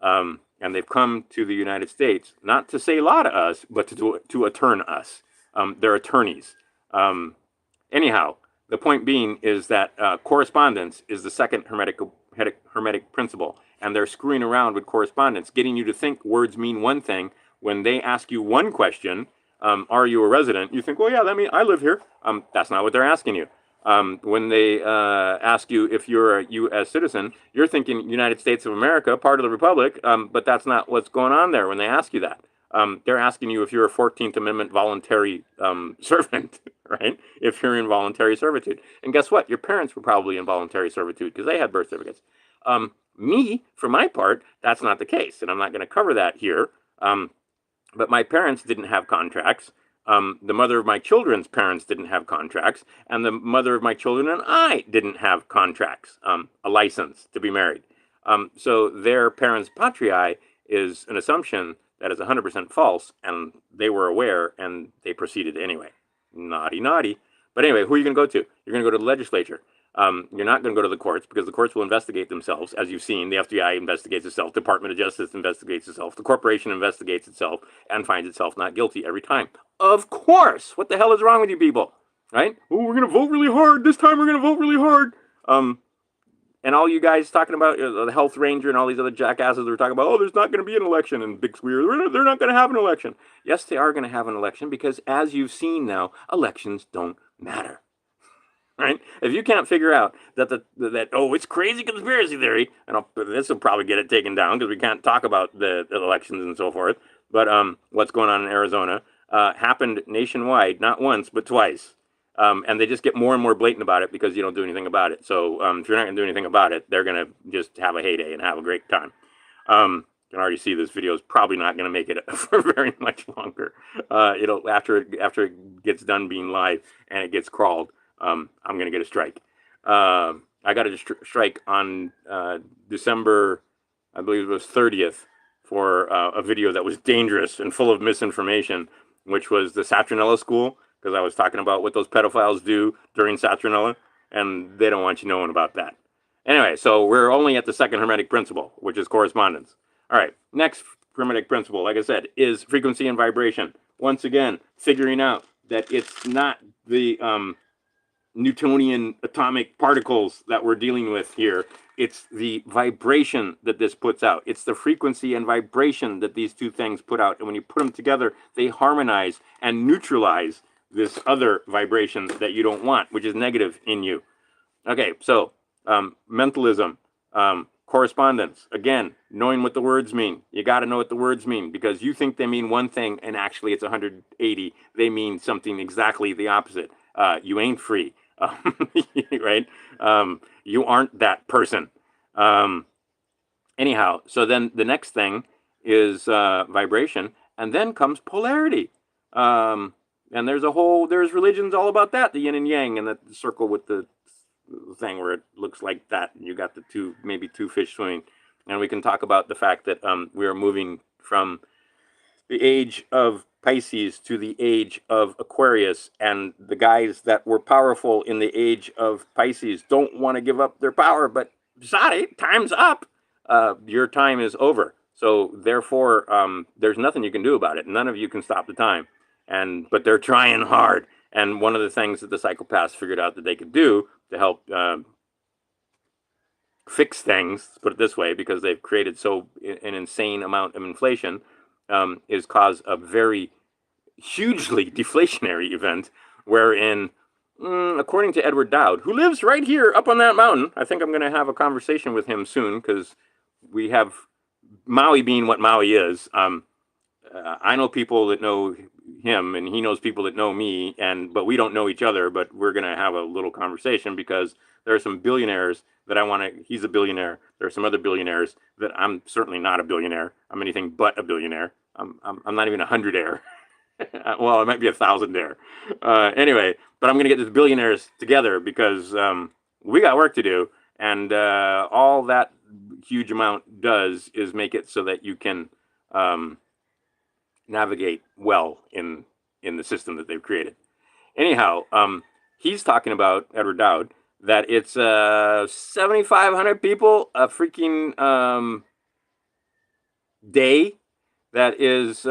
S1: And they've come to the United States, not to say law to us, but to attorn us. They're attorneys. Anyhow, the point being is that correspondence is the second hermetic principle. And they're screwing around with correspondence, getting you to think words mean one thing. When they ask you one question, are you a resident? You think, well, yeah, that means I live here. That's not what they're asking you. When they ask you if you're a U.S. citizen, you're thinking United States of America, part of the Republic, but that's not what's going on there when they ask you that. They're asking you if you're a 14th Amendment voluntary servant, right? If you're in voluntary servitude. And guess what? Your parents were probably in voluntary servitude because they had birth certificates. Me, for my part, that's not the case. And I'm not going to cover that here. But my parents didn't have contracts. The mother of my children's parents didn't have contracts. And the mother of my children and I didn't have contracts, a license to be married. So their parents' patriae is an assumption that is 100% false, and they were aware, and they proceeded anyway. Naughty, naughty. But anyway, who are you going to go to? You're going to go to the legislature. You're not going to go to the courts, because the courts will investigate themselves. As you've seen, the FBI investigates itself, Department of Justice investigates itself, the corporation investigates itself, and finds itself not guilty every time. Of course! What the hell is wrong with you people? Right? Oh, we're going to vote really hard. This time we're going to vote really hard. And all you guys talking about the health ranger and all these other jackasses that were talking about, oh, there's not going to be an election, and big squeer, they're not going to have an election. Yes, they are going to have an election, because as you've seen now, elections don't matter. Right? If you can't figure out that oh, it's crazy conspiracy theory, and this will probably get it taken down because we can't talk about the elections and so forth. But what's going on in Arizona happened nationwide, not once but twice. And they just get more and more blatant about it because you don't do anything about it. So if you're not going to do anything about it, they're going to just have a heyday and have a great time. You can already see this video is probably not going to make it for very much longer. After it gets done being live and it gets crawled, I'm going to get a strike. I got a strike on December, I believe it was 30th, for a video that was dangerous and full of misinformation, which was the Saturnella school, because I was talking about what those pedophiles do during Saturnella, and they don't want you knowing about that. Anyway, so we're only at the second Hermetic principle, which is correspondence. All right, next Hermetic principle, like I said, is frequency and vibration. Once again, figuring out that it's not the Newtonian atomic particles that we're dealing with here. It's the vibration that this puts out. It's the frequency and vibration that these two things put out. And when you put them together, they harmonize and neutralize this other vibration that you don't want, which is negative in you. Okay, so mentalism, correspondence. Again, knowing what the words mean. You got to know what the words mean, because you think they mean one thing and actually it's 180. They mean something exactly the opposite. You ain't free, right? You aren't that person. Anyhow, so then the next thing is vibration, and then comes polarity. And there's religions all about that, the yin and yang, and the circle with the thing where it looks like that. You got the maybe two fish swimming. And we can talk about the fact that we are moving from the age of Pisces to the age of Aquarius, and the guys that were powerful in the age of Pisces don't want to give up their power, but sorry, time's up. Your time is over. So therefore, there's nothing you can do about it. None of you can stop the time. But they're trying hard. And one of the things that the psychopaths figured out that they could do to help fix things, let's put it this way, because they've created an insane amount of inflation, is cause a very hugely deflationary event wherein, according to Edward Dowd, who lives right here up on that mountain, I think I'm going to have a conversation with him soon, because we have Maui being what Maui is. I know people that know him, and he knows people that know me, but we don't know each other, but we're going to have a little conversation, because there are some billionaires that I want to, he's a billionaire. There are some other billionaires that I'm certainly not a billionaire. I'm anything but a billionaire. I'm not even a hundredaire. Well, it might be a thousandaire. Anyway, but I'm going to get these billionaires together because we got work to do. And all that huge amount does is make it so that you can navigate well in the system that they've created. Anyhow, he's talking about, Edward Dowd, that it's 7,500 people a freaking day that is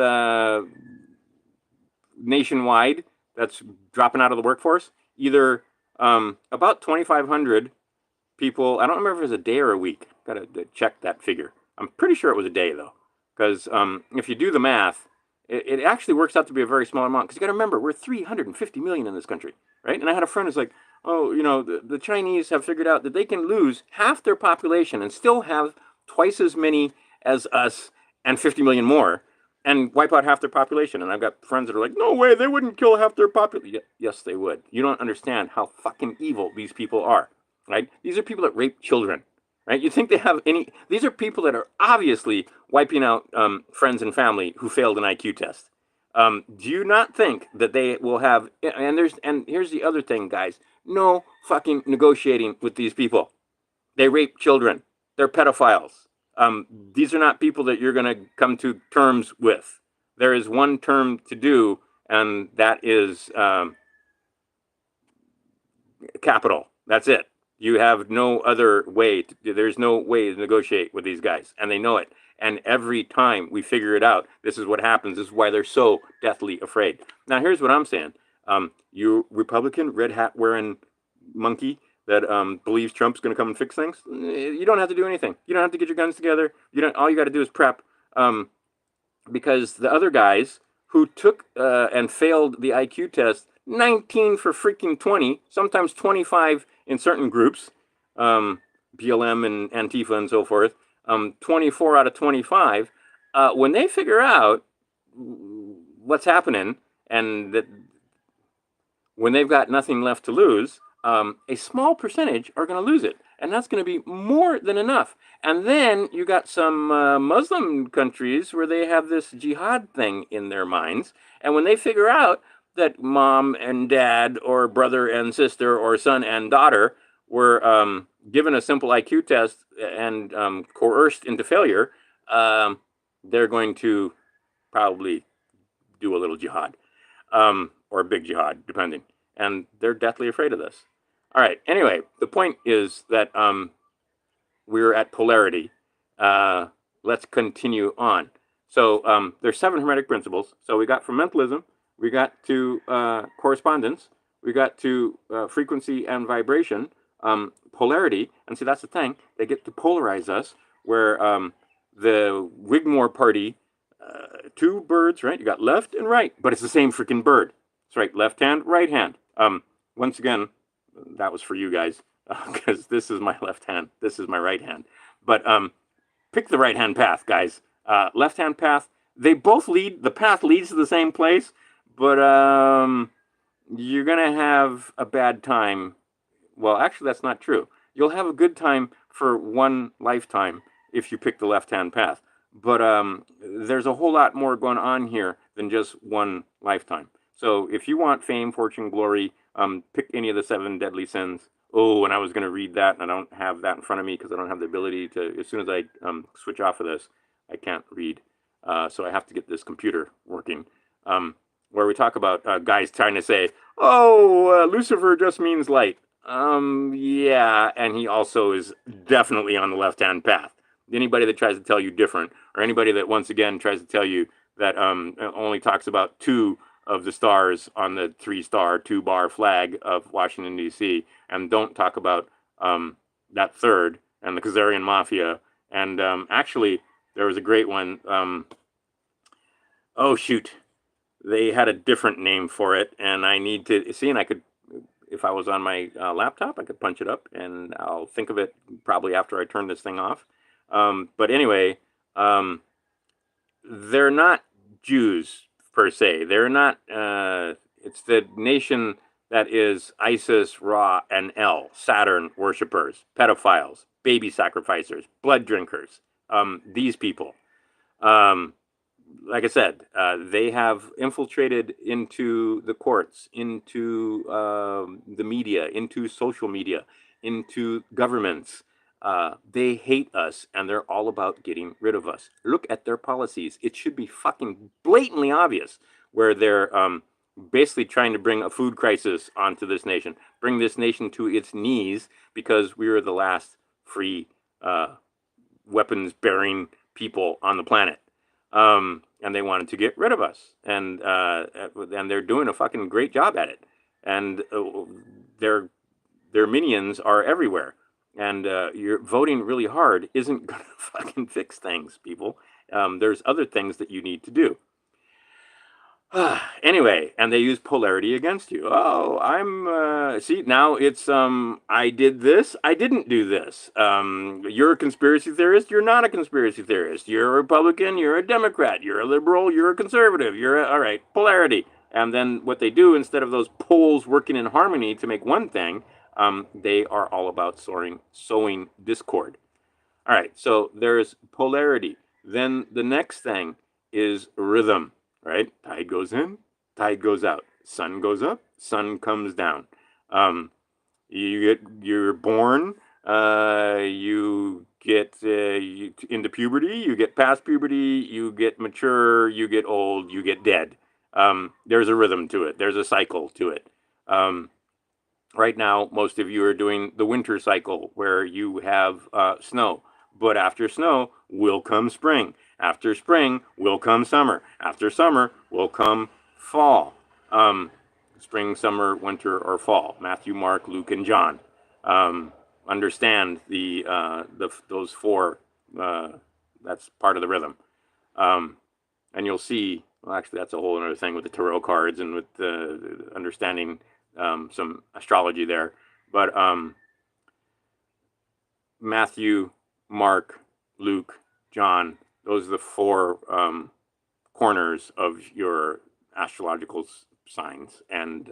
S1: nationwide that's dropping out of the workforce. Either about 2,500 people, I don't remember if it was a day or a week. Got to check that figure. I'm pretty sure it was a day, though, because if you do the math, it actually works out to be a very small amount, because you got to remember, we're 350 million in this country, right? And I had a friend who's like, oh, you know, the Chinese have figured out that they can lose half their population and still have twice as many as us and 50 million more and wipe out half their population. And I've got friends that are like, no way, they wouldn't kill half their population. Yes, they would. You don't understand how fucking evil these people are, right? These are people that rape children, right? You think they have any... These are people that are obviously wiping out friends and family who failed an IQ test. Do you not think that they will have... And here's the other thing, guys. No fucking negotiating with these people. They rape children. They're pedophiles. These are not people that you're going to come to terms with. There is one term to do, and that is capital. That's it. You have no other way. There's no way to negotiate with these guys, and they know it. And every time we figure it out, this is what happens. This is why they're so deathly afraid. Now, here's what I'm saying. You Republican, red hat wearing monkey that believes Trump's going to come and fix things, you don't have to do anything. You don't have to get your guns together. All you got to do is prep. Because the other guys who took and failed the IQ test, 19 for freaking 20, sometimes 25 in certain groups, BLM and Antifa and so forth, 24 out of 25, when they figure out what's happening and that when they've got nothing left to lose, a small percentage are going to lose it. And that's going to be more than enough. And then you got some Muslim countries where they have this jihad thing in their minds. And when they figure out that mom and dad, or brother and sister, or son and daughter were given a simple IQ test and coerced into failure, they're going to probably do a little jihad, or a big jihad, depending. And they're deathly afraid of this. All right. Anyway, the point is that we're at polarity. Let's continue on. So there's 7 hermetic principles. So we got from mentalism, we got to correspondence, we got to frequency and vibration, polarity. And see, that's the thing. They get to polarize us, where the Wigmore party, 2 birds, right? You got left and right, but it's the same freaking bird. That's right. Left hand, right hand. Once again, that was for you guys, because this is my left hand. This is my right hand. But pick the right hand path, guys. Left hand path, they both lead. The path leads to the same place, but you're going to have a bad time. Well, actually, that's not true. You'll have a good time for one lifetime if you pick the left hand path. But there's a whole lot more going on here than just one lifetime. So if you want fame, fortune, glory, pick any of the 7 deadly sins. Oh, and I was going to read that, and I don't have that in front of me because I don't have the ability to. As soon as I switch off of this, I can't read. So I have to get this computer working. Where we talk about guys trying to say, oh, Lucifer just means light. Yeah, and he also is definitely on the left-hand path. Anybody that tries to tell you different, or anybody that once again tries to tell you that only talks about 2 of the stars on the 3-star 2-bar flag of Washington, D.C., and don't talk about that 3rd and the Khazarian Mafia. And actually, there was a great one. Oh, shoot. They had a different name for it, and I need to see, and I could, if I was on my laptop, I could punch it up, and I'll think of it probably after I turn this thing off. But anyway, they're not Jews per se. They're not, it's the nation that is Isis, Ra, and El, Saturn worshippers, pedophiles, baby sacrificers, blood drinkers. These people, like I said, they have infiltrated into the courts, into the media, into social media, into governments. They hate us, and they're all about getting rid of us. Look at their policies. It should be fucking blatantly obvious where they're basically trying to bring a food crisis onto this nation, bring this nation to its knees, because we were the last free weapons-bearing people on the planet. And they wanted to get rid of us. And they're doing a fucking great job at it. And their minions are everywhere. And you're voting really hard isn't going to fucking fix things, people. There's other things that you need to do. Anyway, and they use polarity against you. Oh, I'm, see, now it's, I did this, I didn't do this. You're a conspiracy theorist, you're not a conspiracy theorist. You're a Republican, you're a Democrat, you're a liberal, you're a conservative, all right, polarity. And then what they do, instead of those poles working in harmony to make one thing, they are all about sowing discord. All right, so there's polarity. Then the next thing is rhythm, right? Tide goes in, tide goes out. Sun goes up, sun comes down. You're born, you get into puberty, you get past puberty, you get mature, you get old, you get dead. There's a rhythm to it. There's a cycle to it. Right now, most of you are doing the winter cycle where you have snow. But after snow will come spring. After spring will come summer. After summer will come fall. Spring, summer, winter, or fall. Matthew, Mark, Luke, and John. Understand those 4. That's part of the rhythm. And you'll see, well, actually, that's a whole other thing with the tarot cards and with understanding some astrology there. But Matthew, Mark, Luke, John, those are the 4 corners of your astrological signs. And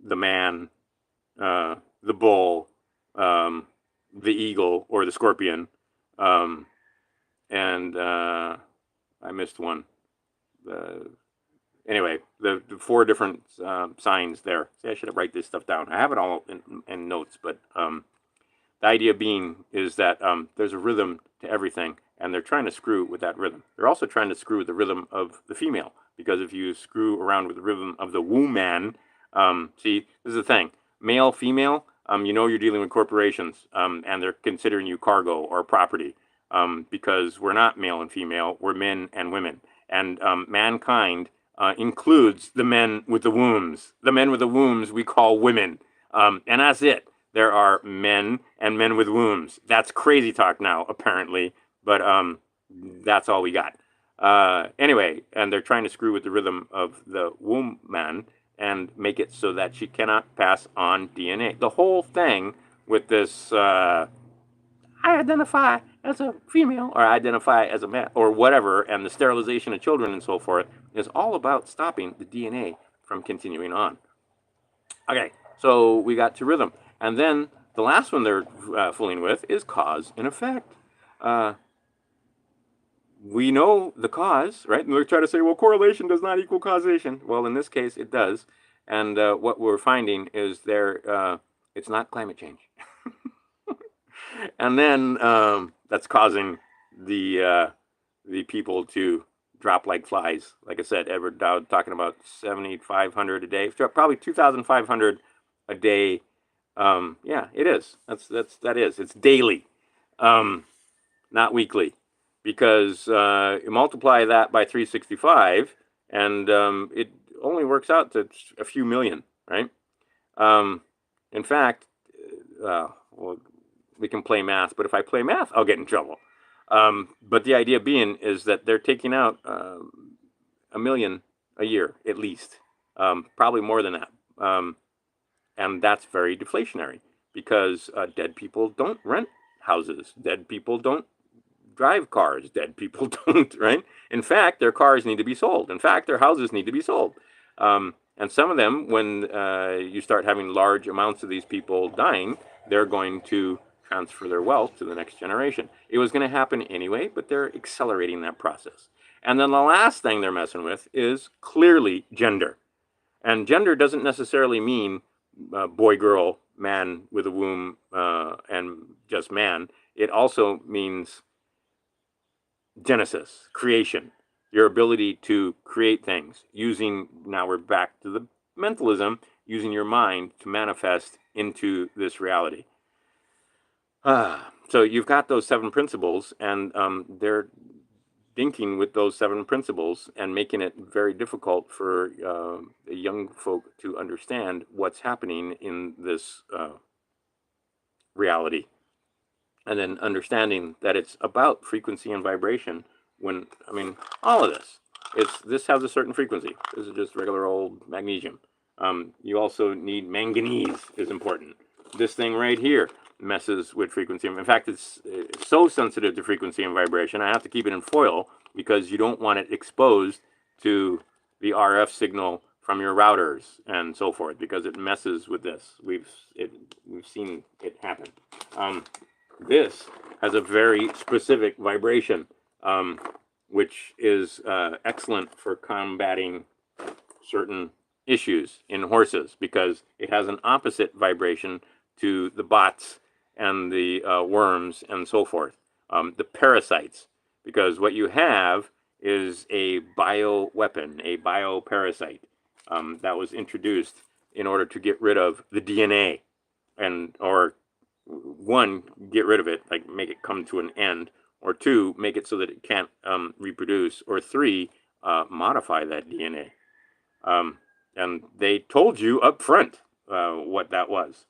S1: the man, the bull, the eagle, or the scorpion, and I missed one. Anyway, the 4 different signs there. See, I should have write this stuff down. I have it all in notes, but the idea being is that there's a rhythm to everything, and they're trying to screw with that rhythm. They're also trying to screw with the rhythm of the female, because if you screw around with the rhythm of the woman, see, this is the thing. Male, female, you know you're dealing with corporations, and they're considering you cargo or property, because we're not male and female, we're men and women. And mankind includes the men with the wombs. The men with the wombs we call women. And that's it. There are men and men with wombs. That's crazy talk now, apparently, but that's all we got. Anyway, and they're trying to screw with the rhythm of the woman and make it so that she cannot pass on DNA. The whole thing with this, I identify as a female, or I identify as a man, or whatever, and the sterilization of children and so forth, is all about stopping the DNA from continuing on. Okay, so we got to rhythm. And then the last one they're fooling with is cause and effect. We know the cause, right? And they're trying to say, well, correlation does not equal causation. Well, in this case, it does. And what we're finding is it's not climate change. And then that's causing the people to drop like flies. Like I said, Edward Dowd talking about 7,500 a day, probably 2,500 a day. Yeah, it is. That is. It's daily, not weekly, because you multiply that by 365, and it only works out to a few million, right? In fact, well, we can play math, but if I play math, I'll get in trouble. But the idea being is that they're taking out 1 million a year, at least, probably more than that. And that's very deflationary, because dead people don't rent houses. Dead people don't drive cars. Dead people don't, right? In fact, their cars need to be sold. In fact, their houses need to be sold. And some of them, when you start having large amounts of these people dying, they're going to transfer their wealth to the next generation. It was going to happen anyway, but they're accelerating that process. And then the last thing they're messing with is clearly gender. And gender doesn't necessarily mean boy, girl, man with a womb, and just man. It also means genesis, creation, your ability to create things using, now we're back to the mentalism, using your mind to manifest into this reality. So you've got those 7 principles, and they're thinking with those 7 principles and making it very difficult for young folk to understand what's happening in this reality. And then understanding that it's about frequency and vibration, when, I mean, all of this has a certain frequency. This is just regular old magnesium. You also need manganese, is important. This thing right here messes with frequency. In fact, it's so sensitive to frequency and vibration, I have to keep it in foil, because you don't want it exposed to the RF signal from your routers and so forth, because it messes with this. We've seen it happen. This has a very specific vibration, which is excellent for combating certain issues in horses, because it has an opposite vibration to the bots and the worms and so forth, the parasites, because what you have is a bioweapon, a bioparasite that was introduced in order to get rid of the DNA, or 1, get rid of it, like make it come to an end, or 2, make it so that it can't reproduce, or 3, modify that DNA. And they told you up front what that was.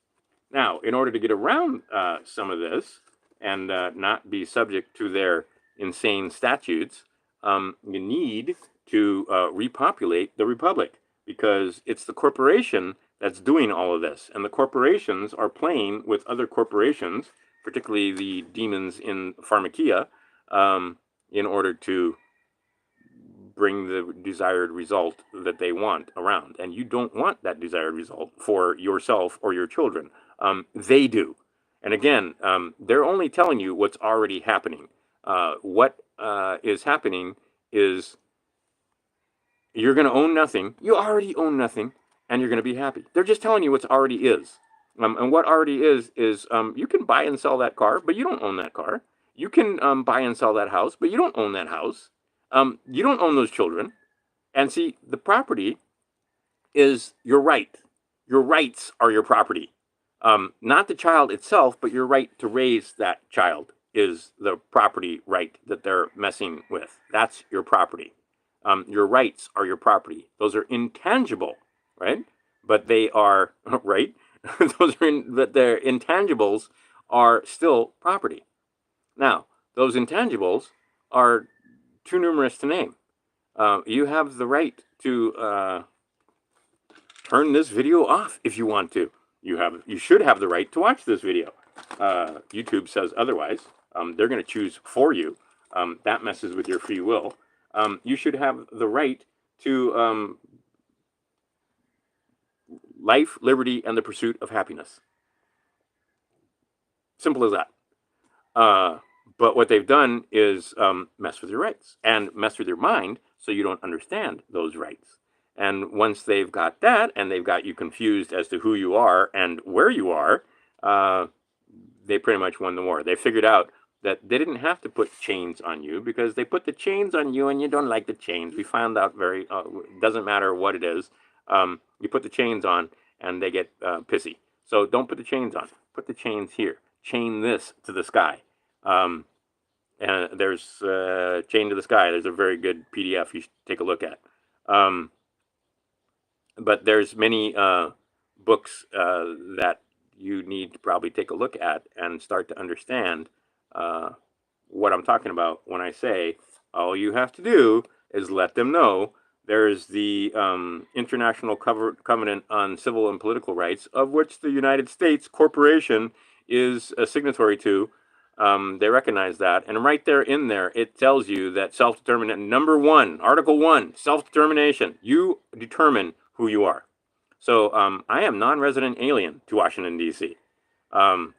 S1: Now, in order to get around some of this and not be subject to their insane statutes, you need to repopulate the republic, because it's the corporation that's doing all of this. And the corporations are playing with other corporations, particularly the demons in pharmakia, in order to bring the desired result that they want around. And you don't want that desired result for yourself or your children. They do. And again, they're only telling you what's already happening. What is happening is you're going to own nothing. You already own nothing, and you're going to be happy. They're just telling you what's already is. And what already is you can buy and sell that car, but you don't own that car. You can buy and sell that house, but you don't own that house. You don't own those children. And see, the property is your right. Your rights are your property. Not the child itself, but your right to raise that child is the property right that they're messing with. That's your property. Your rights are your property. Those are intangible, right? But they are, right? But their intangibles are still property. Now, those intangibles are too numerous to name. You have the right to turn this video off if you want to. You should have the right to watch this video. YouTube says otherwise. They're going to choose for you. That messes with your free will. You should have the right to life, liberty, and the pursuit of happiness. Simple as that. But what they've done is mess with your rights and mess with your mind so you don't understand those rights. And once they've got that and they've got you confused as to who you are and where you are, they pretty much won the war. They figured out that they didn't have to put chains on you because they put the chains on you and you don't like the chains. We found out doesn't matter what it is. You put the chains on and they get pissy. So don't put the chains on. Put the chains here. Chain this to the sky. And there's Chain to the Sky. There's a very good PDF you should take a look at. But there's many books that you need to probably take a look at and start to understand what I'm talking about when I say all you have to do is let them know there's the International Covenant on Civil and Political Rights, of which the United States Corporation is a signatory to. They recognize that, and right there in there, it tells you that self-determination, number 1, Article 1, self-determination. You determine who you are. So I am non-resident alien to Washington, D.C. The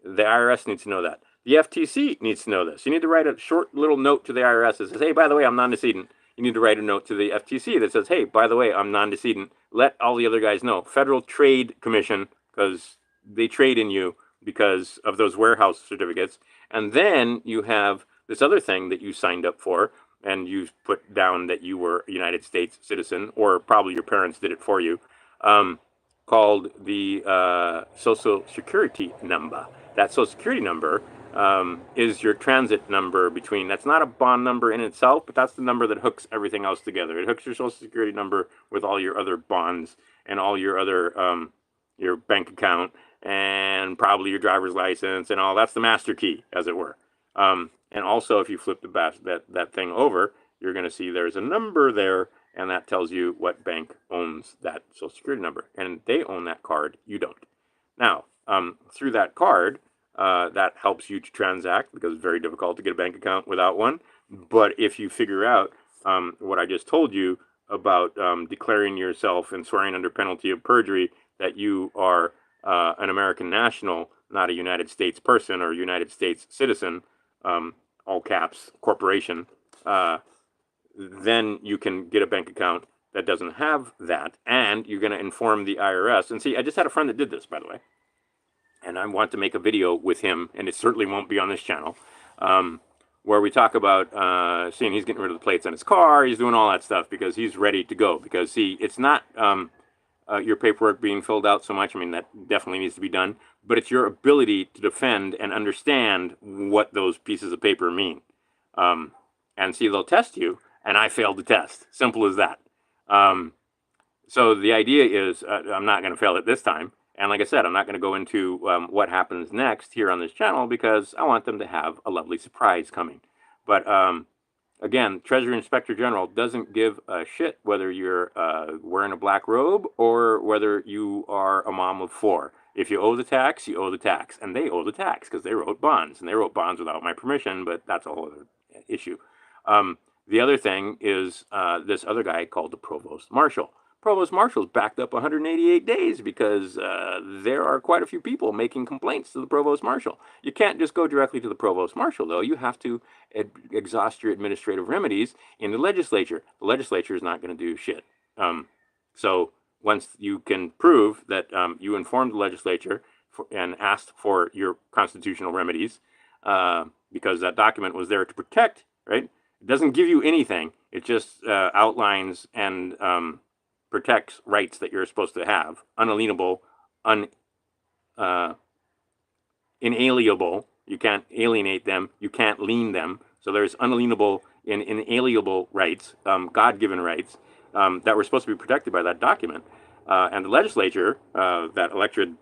S1: IRS needs to know that. The FTC needs to know this. You need to write a short little note to the IRS that says, hey, by the way, I'm non-decedent. You need to write a note to the FTC that says, hey, by the way, I'm non-decedent. Let all the other guys know. Federal Trade Commission, because they trade in you because of those warehouse certificates. And then you have this other thing that you signed up for, and you put down that you were a United States citizen, or probably your parents did it for you, called the Social Security number. That Social Security number is your transit number between, that's not a bond number in itself, but that's the number that hooks everything else together. It hooks your Social Security number with all your other bonds and all your other, your bank account, and probably your driver's license and all. That's the master key, as it were. And also, if you flip that thing over, you're going to see there's a number there, and that tells you what bank owns that Social Security number. And they own that card, you don't. Now, through that card, that helps you to transact, because it's very difficult to get a bank account without one. But if you figure out what I just told you about declaring yourself and swearing under penalty of perjury that you are an American national, not a United States person or United States citizen, all caps, corporation, then you can get a bank account that doesn't have that, and you're going to inform the IRS. And see, I just had a friend that did this, by the way, and I want to make a video with him, and it certainly won't be on this channel, where we talk about seeing he's getting rid of the plates on his car, he's doing all that stuff because he's ready to go. Because, see, it's not your paperwork being filled out so much. I mean, that definitely needs to be done, but it's your ability to defend and understand what those pieces of paper mean. And see, they'll test you, and I failed the test. Simple as that. So the idea is I'm not going to fail it this time. And like I said, I'm not going to go into what happens next here on this channel because I want them to have a lovely surprise coming. But again, Treasury Inspector General doesn't give a shit whether you're wearing a black robe or whether you are a mom of 4. If you owe the tax, you owe the tax. And they owe the tax because they wrote bonds. And they wrote bonds without my permission, but that's a whole other issue. The other thing is this other guy called the Provost Marshal. Provost Marshal's backed up 188 days because there are quite a few people making complaints to the Provost Marshal. You can't just go directly to the Provost Marshal, though. You have to exhaust your administrative remedies in the legislature. The legislature is not going to do shit. So once you can prove that you informed the legislature and asked for your constitutional remedies, because that document was there to protect, right? It doesn't give you anything. It just outlines and protects rights that you're supposed to have, unalienable, inalienable. You can't alienate them. You can't lien them. So there's unalienable and inalienable rights, God-given rights, that were supposed to be protected by that document. And the legislature, that elected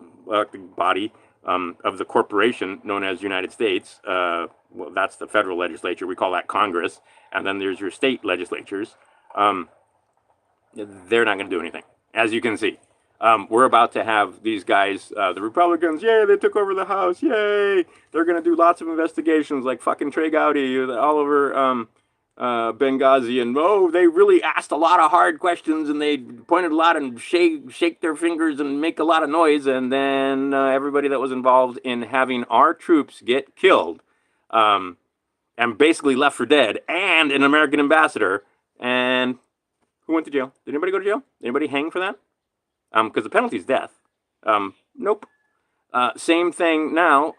S1: body of the corporation known as United States, well, that's the federal legislature. We call that Congress. And then there's your state legislatures. They're not going to do anything, as you can see. We're about to have these guys, the Republicans, yay, they took over the House, yay! They're going to do lots of investigations like fucking Trey Gowdy all over Benghazi, and oh, they really asked a lot of hard questions, and they pointed a lot and shake their fingers and make a lot of noise, and then everybody that was involved in having our troops get killed and basically left for dead, and an American ambassador, and who went to jail? Did anybody go to jail? Anybody hang for that? Because the penalty is death. Nope. Same thing now.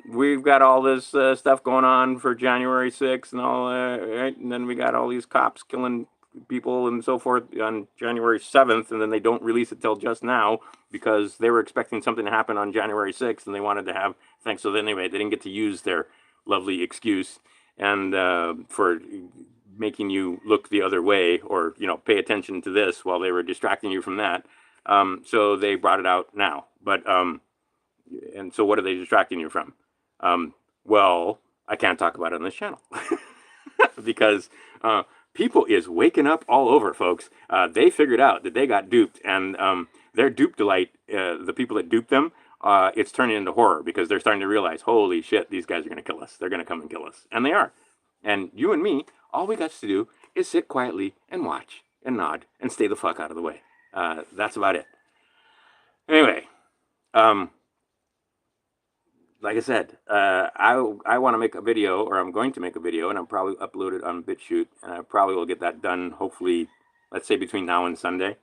S1: We've got all this stuff going on for January 6th and all that, right? And then we got all these cops killing people and so forth on January 7th, and then they don't release it till just now because they were expecting something to happen on January 6th, and they wanted to have things. So anyway, they didn't get to use their lovely excuse and for making you look the other way or, you know, pay attention to this while they were distracting you from that. So they brought it out now. But, and so what are they distracting you from? Well, I can't talk about it on this channel because people is waking up all over, folks. They figured out that they got duped, and their dupe delight, the people that duped them, it's turning into horror because they're starting to realize, holy shit, these guys are going to kill us. They're going to come and kill us. And they are. And you and me, all we got to do is sit quietly and watch and nod and stay the fuck out of the way. That's about it. Anyway, like I said, I want to make a video, or I'm going to make a video, and I'll probably upload it on BitChute, and I probably will get that done, hopefully, let's say between now and Sunday,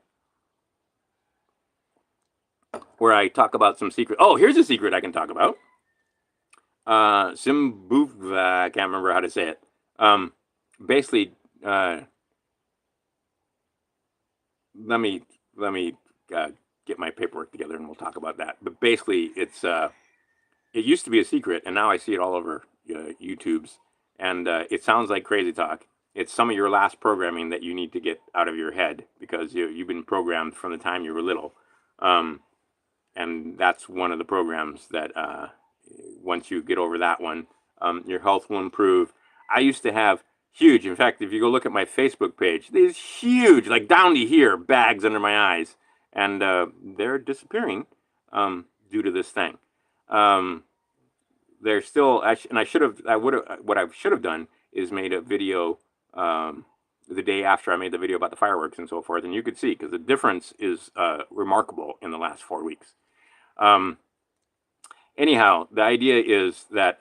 S1: where I talk about some secret. Oh, here's a secret I can talk about. I can't remember how to say it. Basically, let me get my paperwork together and we'll talk about that. But basically, it's it used to be a secret, and now I see it all over YouTube's, and it sounds like crazy talk. It's some of your last programming that you need to get out of your head because you've been programmed from the time you were little, and that's one of the programs that once you get over that one, your health will improve. I used to have huge, in fact, if you go look at my Facebook page, these huge, like down to here, bags under my eyes, and they're disappearing due to this thing. They're still, and what I should have done is made a video the day after I made the video about the fireworks and so forth, and you could see, because the difference is remarkable in the last 4 weeks. Anyhow, the idea is that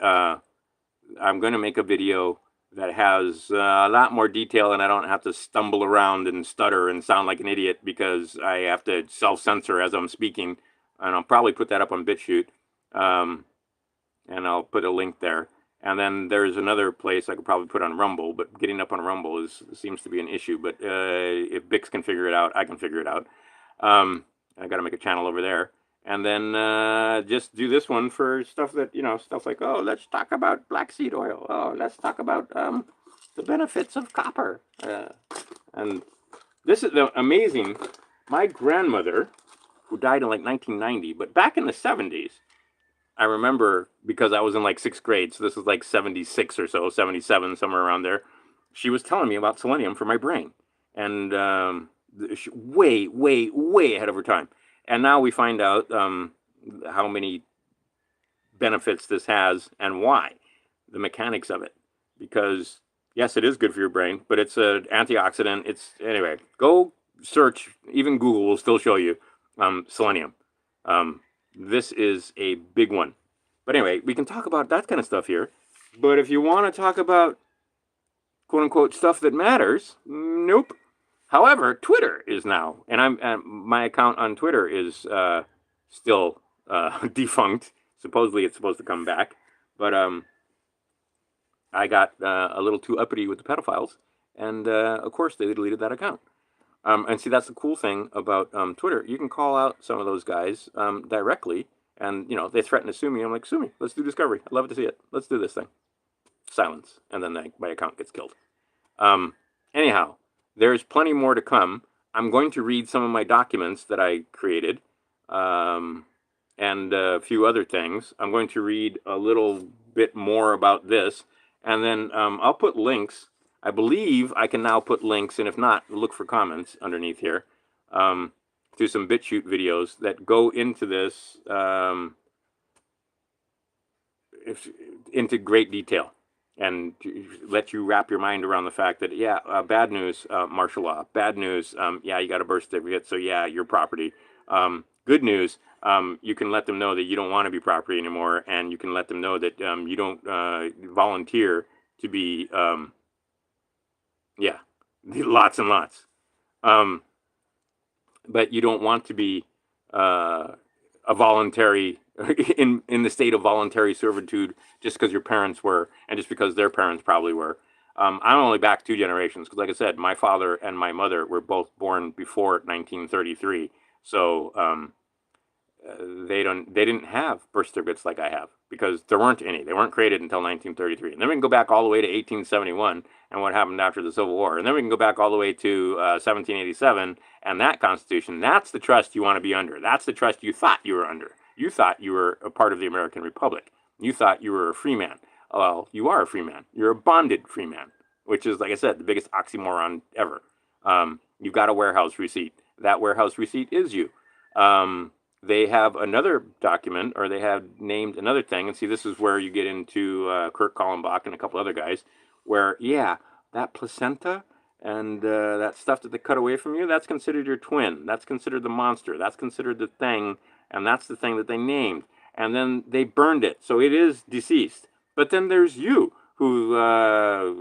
S1: I'm going to make a video that has a lot more detail, and I don't have to stumble around and stutter and sound like an idiot because I have to self-censor as I'm speaking. And I'll probably put that up on BitChute, and I'll put a link there. And then there's another place I could probably put on Rumble, but getting up on Rumble seems to be an issue. But if Bix can figure it out, I can figure it out. I got to make a channel over there. And then just do this one for stuff that, stuff like, oh, let's talk about black seed oil. Oh, let's talk about the benefits of copper. And this is amazing. My grandmother, who died in like 1990, but back in the 70s, I remember, because I was in like 6th grade, so this was like 76 or so, 77, somewhere around there, she was telling me about selenium for my brain. And way, way, way ahead of her time. And now we find out how many benefits this has and why, the mechanics of it. Because Yes, it is good for your brain, but it's an antioxidant. It's anyway. Go search. Even Google will still show you selenium. This is a big one. But anyway, we can talk about that kind of stuff here. But if you want to talk about quote unquote stuff that matters, nope. However, Twitter is now, and my account on Twitter is still defunct. Supposedly, it's supposed to come back, but I got a little too uppity with the pedophiles, and of course, they deleted that account. And see, that's the cool thing about Twitter. You can call out some of those guys directly, and they threaten to sue me. I'm like, sue me. Let's do discovery. I'd love to see it. Let's do this thing. Silence, and then my account gets killed. Anyhow, there's plenty more to come. I'm going to read some of my documents that I created, and a few other things. I'm going to read a little bit more about this, and then I'll put links. I believe I can now put links, and if not, look for comments underneath here, to some BitChute videos that go into this into great detail, and let you wrap your mind around the fact that, yeah, bad news, martial law. Bad news, yeah, you got a birth certificate, so yeah, your property. Good news, you can let them know that you don't want to be property anymore, and you can let them know that you don't volunteer to be, yeah, lots and lots. But you don't want to be a voluntary in the state of voluntary servitude just because your parents were, and just because their parents probably were. I'm only back 2 generations because, like I said, my father and my mother were both born before 1933, so they didn't have birth certificates like I have because there weren't any. They weren't created until 1933, and then we can go back all the way to 1871 and what happened after the Civil War, and then we can go back all the way to 1787 and that Constitution. That's the trust you want to be under. That's the trust you thought you were under. You thought you were a part of the American Republic. You thought you were a free man. Well, you are a free man. You're a bonded free man, which is, like I said, the biggest oxymoron ever. You've got a warehouse receipt. That warehouse receipt is you. They have another document, or they have named another thing, and see, this is where you get into Kurt Kallenbach and a couple other guys, where, yeah, that placenta and that stuff that they cut away from you, that's considered your twin. That's considered the monster. That's considered the thing, and that's the thing that they named. And then they burned it, so it is deceased. But then there's you, who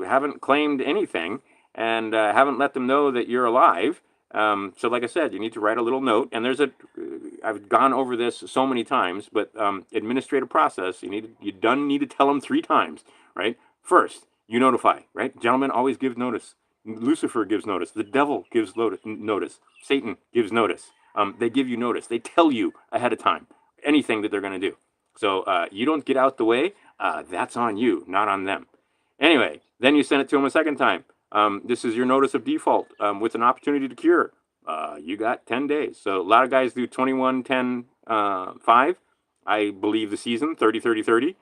S1: haven't claimed anything, and haven't let them know that you're alive. So like I said, you need to write a little note, and there's I've gone over this so many times, but administrative process, you need to tell them 3 times, right? First, you notify, right? Gentlemen always give notice. Lucifer gives notice. The devil gives notice. Satan gives notice. They give you notice. They tell you ahead of time anything that they're going to do. So you don't get out the way. That's on you, not on them. Anyway, then you send it to them a second time. This is your notice of default with an opportunity to cure. You got 10 days. So a lot of guys do 21, 10, 5. I believe the season, 30, 30, 30.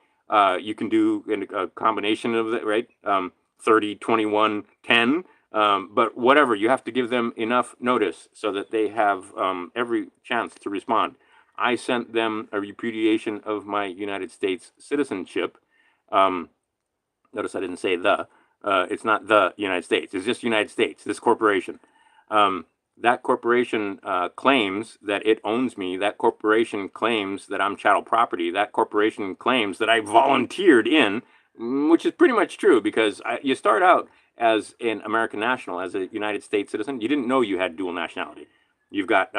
S1: You can do a combination of that, right? 30, 21, 10. But whatever, you have to give them enough notice so that they have every chance to respond. I sent them a repudiation of my United States citizenship. Notice I didn't say the. It's not the United States. It's just United States, this corporation. That corporation claims that it owns me. That corporation claims that I'm chattel property. That corporation claims that I volunteered in, which is pretty much true because you start out as an American national, as a United States citizen. You didn't know you had dual nationality. You've got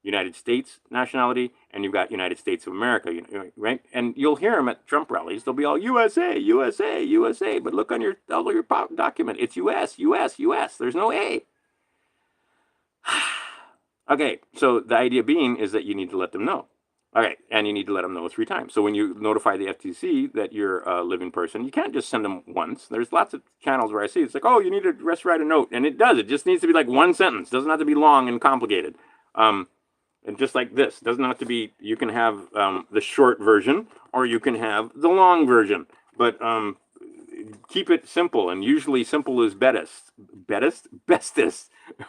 S1: United States nationality, and you've got United States of America, right? And you'll hear them at Trump rallies. They'll be all USA, USA, USA. But look on your document. It's US, US, US. There's no A. Okay, so the idea being is that you need to let them know. Okay, and you need to let them know 3 times. So when you notify the FTC that you're a living person, you can't just send them once. There's lots of channels where I see it's like, oh, you need to write a note. And it does. It just needs to be like 1 sentence. It doesn't have to be long and complicated. And just like this, it doesn't have to be, you can have the short version or you can have the long version. But keep it simple, and usually simple is bestest,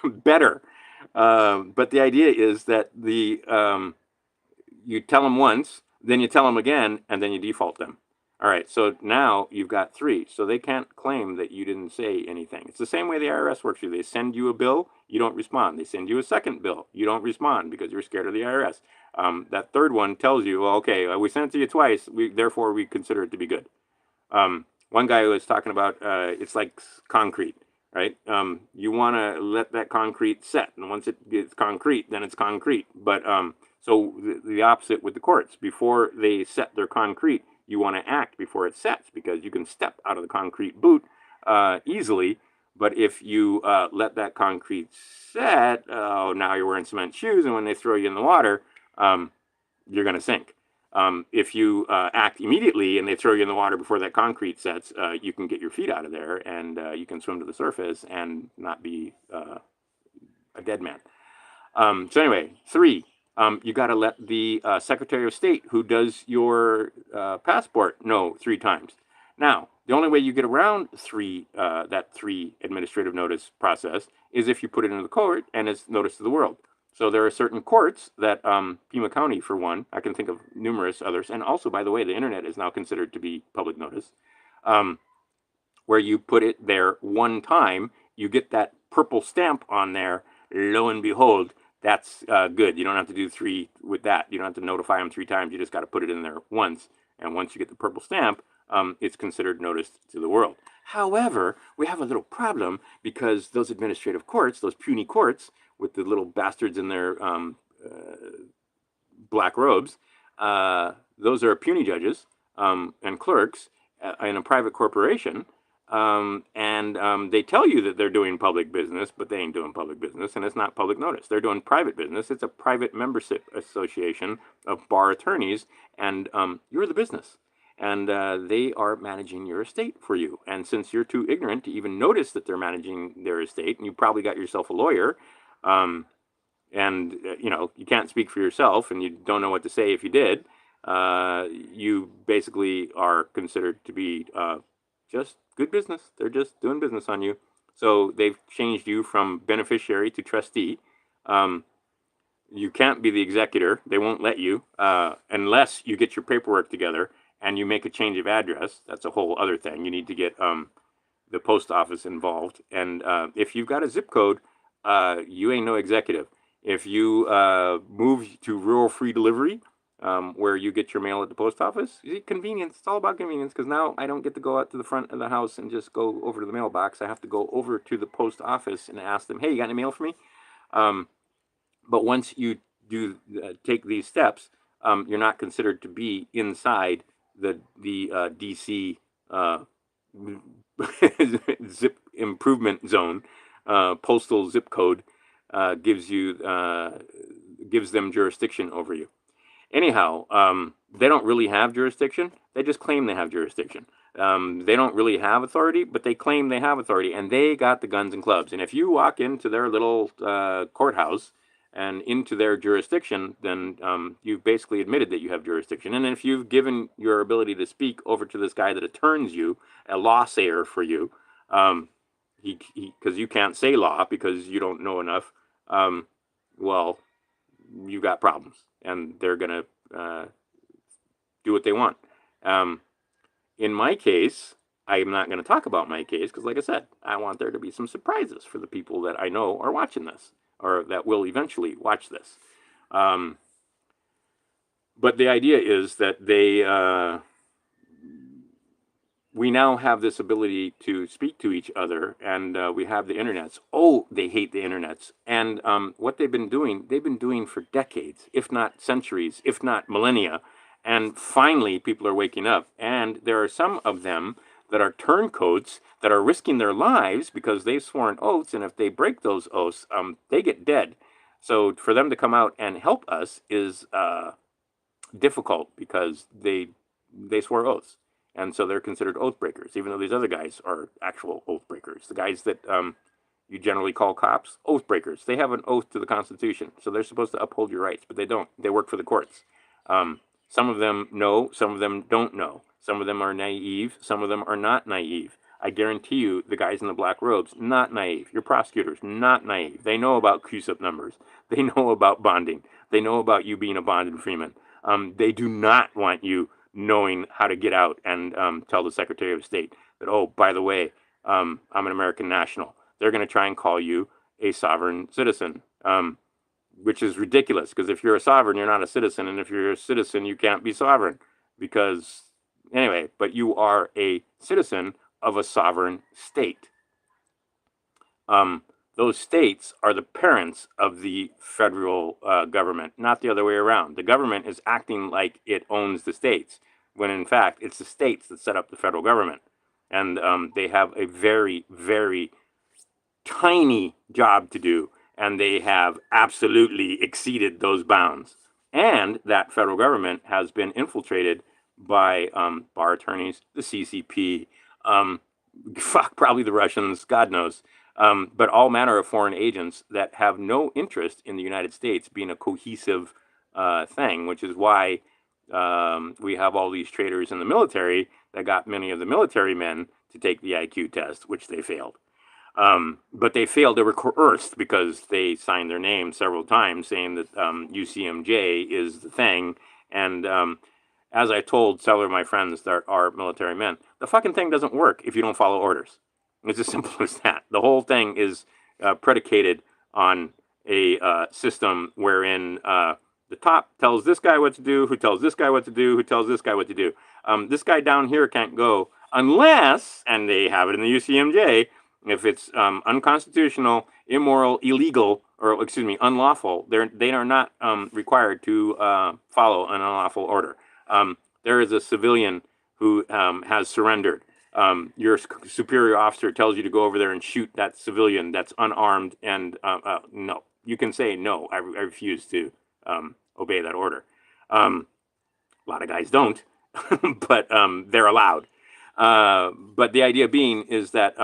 S1: better. But the idea is that you tell them once, then you tell them again, and then you default them. All right, so now you've got 3. So they can't claim that you didn't say anything. It's the same way the IRS works here. They send you a bill, you don't respond. They send you a second bill, you don't respond because you're scared of the IRS. That third one tells you, well, okay, we sent it to you twice, therefore we consider it to be good. One guy was talking about it's like concrete, right? You want to let that concrete set, and once it gets concrete, then it's concrete. But so the opposite with the courts. Before they set their concrete, you want to act before it sets, because you can step out of the concrete boot easily. But if you let that concrete set, now you're wearing cement shoes, and when they throw you in the water, you're going to sink. If you act immediately and they throw you in the water before that concrete sets, you can get your feet out of there, and you can swim to the surface and not be a dead man. So anyway, 3, you got to let the Secretary of State who does your passport know 3 times. Now, the only way you get around that 3 administrative notice process is if you put it into the court and it's notice to the world. So there are certain courts that, Pima County for one, I can think of numerous others, and also, by the way, the internet is now considered to be public notice, where you put it there one time, you get that purple stamp on there, lo and behold, that's good. You don't have to do 3 with that. You don't have to notify them 3 times. You just got to put it in there once, and once you get the purple stamp, it's considered notice to the world. However, we have a little problem, because those administrative courts, those puny courts, with the little bastards in their black robes, those are puny judges and clerks in a private corporation, and they tell you that they're doing public business, but they ain't doing public business, and it's not public notice. They're doing private business. It's a private membership association of bar attorneys, and you're the business. And they are managing your estate for you. And since you're too ignorant to even notice that they're managing their estate, and you probably got yourself a lawyer, and you can't speak for yourself, and you don't know what to say if you did, you basically are considered to be just good business. They're just doing business on you. So they've changed you from beneficiary to trustee. You can't be the executor. They won't let you unless you get your paperwork together and you make a change of address. That's a whole other thing. You need to get the post office involved. And if you've got a zip code, you ain't no executive. If you move to rural free delivery, where you get your mail at the post office, convenience. It's all about convenience, because now I don't get to go out to the front of the house and just go over to the mailbox. I have to go over to the post office and ask them, hey, you got any mail for me? But once you do take these steps, you're not considered to be inside the DC zip improvement zone. Postal zip code gives them jurisdiction over you. Anyhow, they don't really have jurisdiction. They just claim they have jurisdiction. They don't really have authority, but they claim they have authority, and they got the guns and clubs. And if you walk into their little courthouse and into their jurisdiction, then you've basically admitted that you have jurisdiction. And if you've given your ability to speak over to this guy that attorneys you, a law sayer for you, because you can't say law because you don't know enough, well, you got problems, and they're going to do what they want. In my case, I'm not going to talk about my case because, like I said, I want there to be some surprises for the people that I know are watching this, or that will eventually watch this. But the idea is that we now have this ability to speak to each other, and we have the internets. Oh, they hate the internets. And what they've been doing for decades, if not centuries, if not millennia. And finally, people are waking up. And there are some of them that are turncoats that are risking their lives because they've sworn oaths, and if they break those oaths, they get dead. So for them to come out and help us is difficult because they swore oaths. And so they're considered oath breakers, even though these other guys are actual oath breakers. The guys that you generally call cops, oath breakers. They have an oath to the Constitution, so they're supposed to uphold your rights, but they don't. They work for the courts. Some of them know, some of them don't know. Some of them are naive, some of them are not naive. I guarantee you, the guys in the black robes, not naive. Your prosecutors, not naive. They know about CUSIP numbers. They know about bonding. They know about you being a bonded freeman. They do not want you knowing how to get out and tell the Secretary of State that, oh, by the way, I'm an American national. They're going to try and call you a sovereign citizen, which is ridiculous, because if you're a sovereign, you're not a citizen, and if you're a citizen, you can't be sovereign, because, anyway, but you are a citizen of a sovereign state. Those states are the parents of the federal government, not the other way around. The government is acting like it owns the states, when in fact it's the states that set up the federal government. And they have a very, very tiny job to do, and they have absolutely exceeded those bounds. And that federal government has been infiltrated by bar attorneys, the CCP, probably the Russians, God knows. But all manner of foreign agents that have no interest in the United States being a cohesive thing, which is why we have all these traitors in the military that got many of the military men to take the IQ test, which they failed. But they failed. They were coerced because they signed their name several times saying that UCMJ is the thing. And as I told several of my friends that are military men, the fucking thing doesn't work if you don't follow orders. It's as simple as that. The whole thing is predicated on a system wherein the top tells this guy what to do, who tells this guy what to do, who tells this guy what to do. This guy down here can't go unless, and they have it in the UCMJ, if it's unconstitutional, immoral, illegal, or excuse me, unlawful, they are not required to follow an unlawful order. There is a civilian who has surrendered. Your superior officer tells you to go over there and shoot that civilian that's unarmed, and no, you can say no. I refuse to obey that order. A lot of guys don't, but they're allowed. But the idea being is that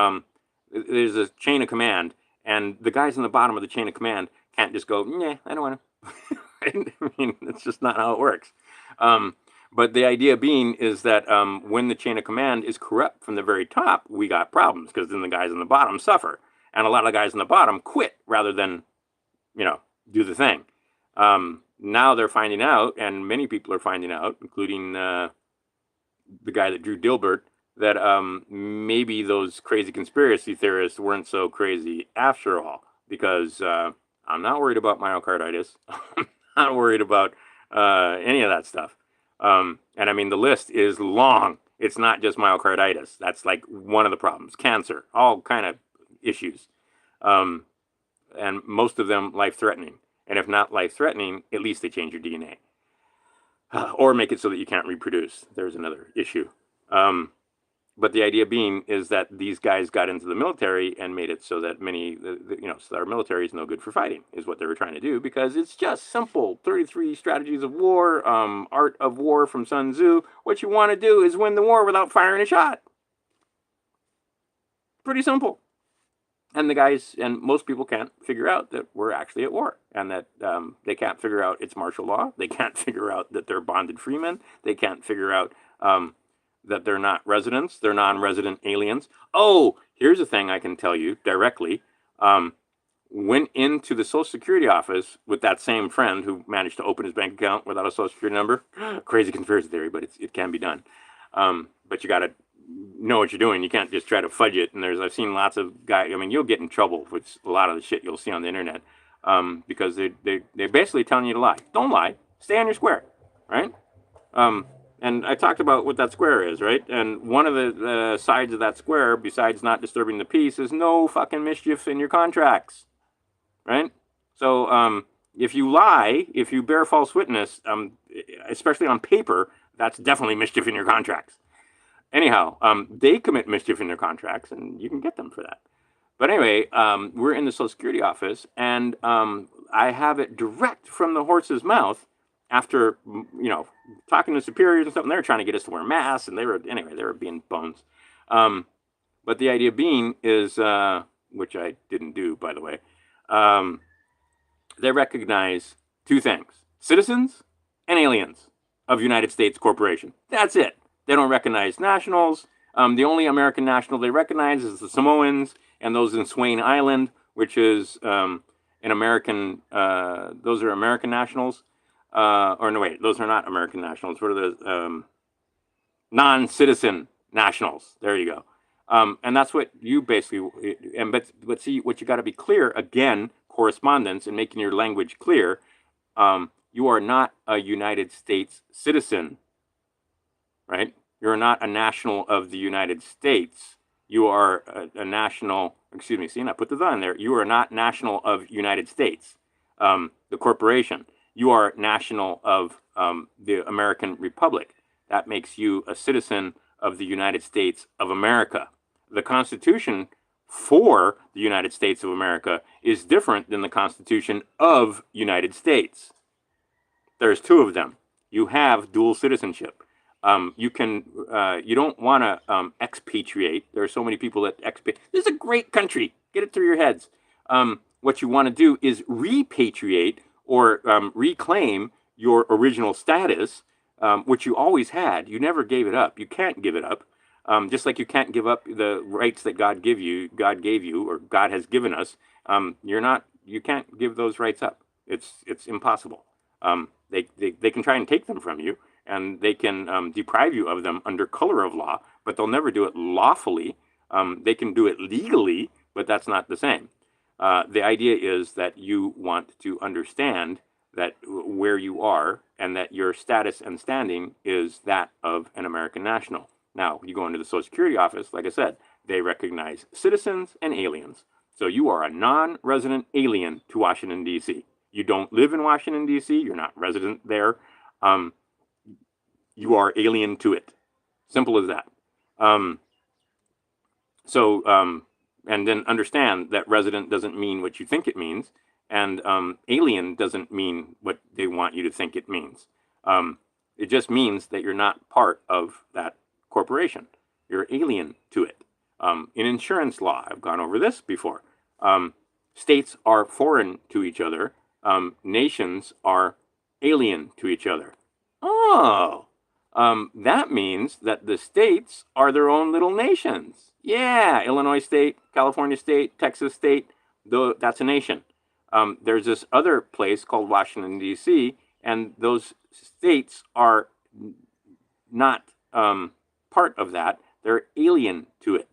S1: there's a chain of command, and the guys in the bottom of the chain of command can't just go, nah, I don't want to. I mean, that's just not how it works. But the idea being is that when the chain of command is corrupt from the very top, we got problems, because then the guys on the bottom suffer. And a lot of the guys on the bottom quit rather than, do the thing. Now they're finding out, and many people are finding out, including the guy that drew Dilbert, that maybe those crazy conspiracy theorists weren't so crazy after all, because I'm not worried about myocarditis. I'm not worried about any of that stuff. And I mean, the list is long. It's not just myocarditis. That's like one of the problems. Cancer, all kind of issues. And most of them life-threatening. And if not life-threatening, at least they change your DNA. Or make it so that you can't reproduce. There's another issue. But the idea being is that these guys got into the military and made it so that so our military is no good for fighting, is what they were trying to do, because it's just simple. 33 strategies of war, art of war from Sun Tzu. What you want to do is win the war without firing a shot. Pretty simple. And the guys, and most people can't figure out that we're actually at war, and that they can't figure out it's martial law. They can't figure out that they're bonded freemen. They can't figure out that they're not residents, they're non-resident aliens. Oh, here's a thing I can tell you directly. Went into the Social Security office with that same friend who managed to open his bank account without a Social Security number. Crazy conspiracy theory, but it can be done. But you got to know what you're doing. You can't just try to fudge it. And I've seen lots of guys, I mean, you'll get in trouble with a lot of the shit you'll see on the internet, because they're basically telling you to lie. Don't lie. Stay on your square, right? And I talked about what that square is, right? And one of the sides of that square, besides not disturbing the peace, is no fucking mischief in your contracts, right? So if you lie, if you bear false witness, especially on paper, that's definitely mischief in your contracts. Anyhow, they commit mischief in their contracts, and you can get them for that. But anyway, we're in the Social Security office, and I have it direct from the horse's mouth. After, talking to superiors and something, they were trying to get us to wear masks, and they were being bones. But the idea being is, which I didn't do, by the way, they recognize two things: citizens and aliens of United States Corporation. That's it. They don't recognize nationals. The only American national they recognize is the Samoans and those in Swain Island, which is an American, those are American nationals. Or no, wait, those are not American nationals. What are those? non-citizen nationals. There you go. And that's what you basically, but see, what you got to be clear, again, correspondence and making your language clear, you are not a United States citizen, right? You're not a national of the United States. You are a national, excuse me, see, I put the "the" in there. You are not national of United States, the corporation. You are national of the American Republic. That makes you a citizen of the United States of America. The Constitution for the United States of America is different than the Constitution of United States. There's two of them. You have dual citizenship. You don't want to expatriate. There are so many people that expatriate. This is a great country. Get it through your heads. What you want to do is repatriate or reclaim your original status, which you always had. You never gave it up. You can't give it up. Just like you can't give up the rights that God gave you, or God has given us. You can't give those rights up. It's impossible. They can try and take them from you, and they can deprive you of them under color of law, but they'll never do it lawfully. They can do it legally, but that's not the same. The idea is that you want to understand that where you are and that your status and standing is that of an American national. Now, you go into the Social Security office, like I said, they recognize citizens and aliens. So you are a non-resident alien to Washington, D.C. You don't live in Washington, D.C. You're not resident there. You are alien to it. Simple as that. And then understand that resident doesn't mean what you think it means, and alien doesn't mean what they want you to think it means. It just means that you're not part of that corporation. You're alien to it. In insurance law, I've gone over this before. States are foreign to each other. Nations are alien to each other. Oh, that means that the states are their own little nations. Yeah, Illinois state, California state, Texas state, that's a nation. There's this other place called Washington, D.C., and those states are not part of that. They're alien to it.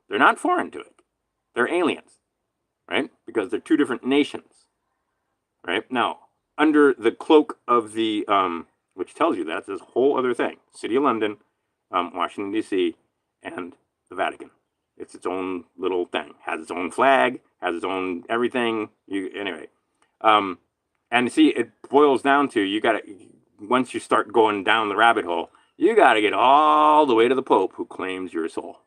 S1: They're not foreign to it. They're aliens, right? Because they're two different nations, right? Now, under the cloak of the, which tells you that's this whole other thing, City of London, Washington, D.C., and the Vatican. It's its own little thing. Has its own flag, has its own everything. Anyway. And see, it boils down to, you got to, once you start going down the rabbit hole, you got to get all the way to the Pope, who claims your soul.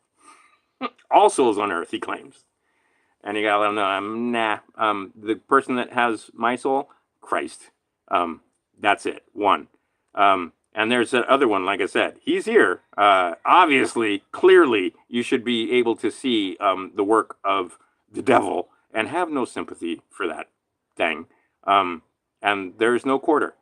S1: All souls on earth, he claims. And you got to let him know, the person that has my soul, Christ. That's it, one. And there's that other one, like I said, he's here. Obviously, clearly, you should be able to see the work of the devil and have no sympathy for that thing. And there's no quarter.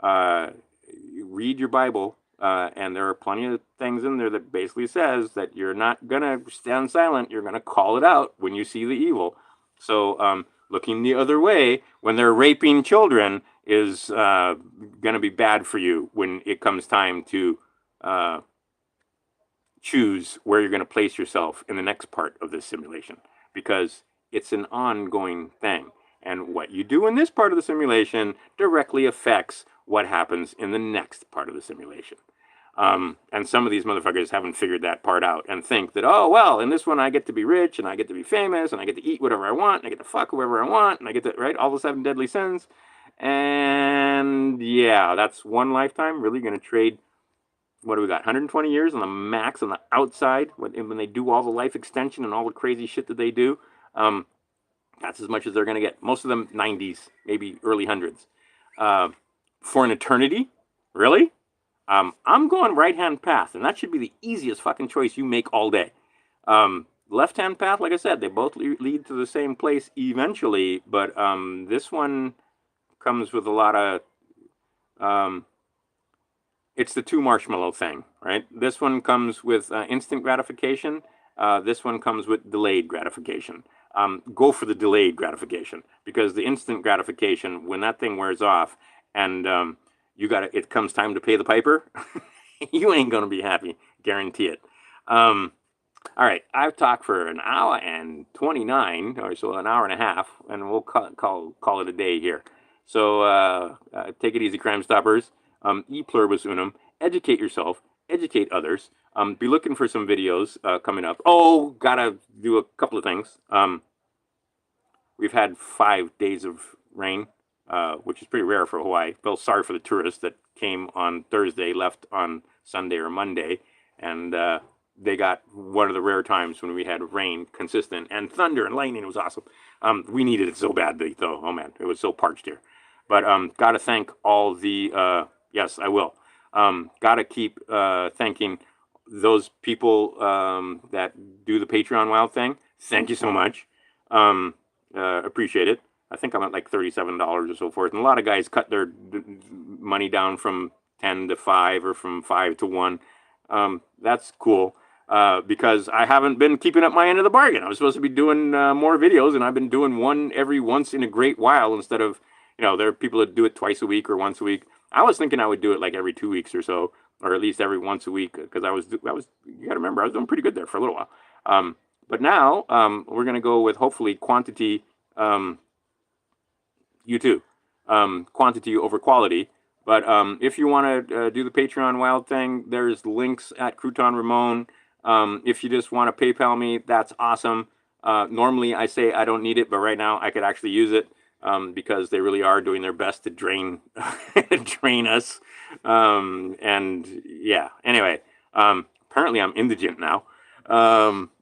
S1: Read your Bible, and there are plenty of things in there that basically says that you're not going to stand silent. You're going to call it out when you see the evil. So looking the other way when they're raping children is going to be bad for you when it comes time to choose where you're going to place yourself in the next part of this simulation, because it's an ongoing thing. And what you do in this part of the simulation directly affects what happens in the next part of the simulation. And some of these motherfuckers haven't figured that part out and think that, oh, well, in this one I get to be rich and I get to be famous and I get to eat whatever I want and I get to fuck whoever I want and I get to, right, all the 7 deadly sins. And yeah, that's one lifetime. Really going to trade, what do we got, 120 years on the max on the outside when they do all the life extension and all the crazy shit that they do. That's as much as they're going to get. Most of them 90s, maybe early hundreds. For an eternity? Really? I'm going right-hand path, and that should be the easiest fucking choice you make all day. Left-hand path, like I said, they both lead to the same place eventually, but this one comes with a lot of... it's the 2 marshmallow thing, right? This one comes with instant gratification. This one comes with delayed gratification. Go for the delayed gratification, because the instant gratification, when that thing wears off and it comes time to pay the piper, You ain't gonna be happy, guarantee it. All right, I've talked for an hour and 29, or so an hour and a half, and we'll call it a day here. So take it easy, Crime Stoppers. E pluribus unum. Educate yourself. Educate others. Be looking for some videos coming up. Oh, gotta do a couple of things. We've had 5 days of rain, which is pretty rare for Hawaii. Feel sorry for the tourists that came on Thursday, left on Sunday or Monday, and they got one of the rare times when we had rain consistent and thunder and lightning. It was awesome. We needed it so badly, though. Oh man, it was so parched here. But got to thank all the yes, I will. Got to keep thanking those people that do the Patreon Wild thing. Thank you so much. Appreciate it. I think I'm at like $37 or so forth. And a lot of guys cut their money down from 10 to 5 or from 5 to 1. That's cool. Because I haven't been keeping up my end of the bargain. I was supposed to be doing more videos, and I've been doing one every once in a great while instead of, there are people that do it twice a week or once a week. I was thinking I would do it like every 2 weeks or so, or at least every once a week, because you got to remember, I was doing pretty good there for a little while. But now we're going to go with hopefully quantity, you too, quantity over quality. But if you want to do the Patreon Wild thing, there's links at Crouton Ramon. If you just want to PayPal me, that's awesome. Normally I say I don't need it, but right now I could actually use it because they really are doing their best to drain drain us. And yeah, anyway, apparently I'm indigent now.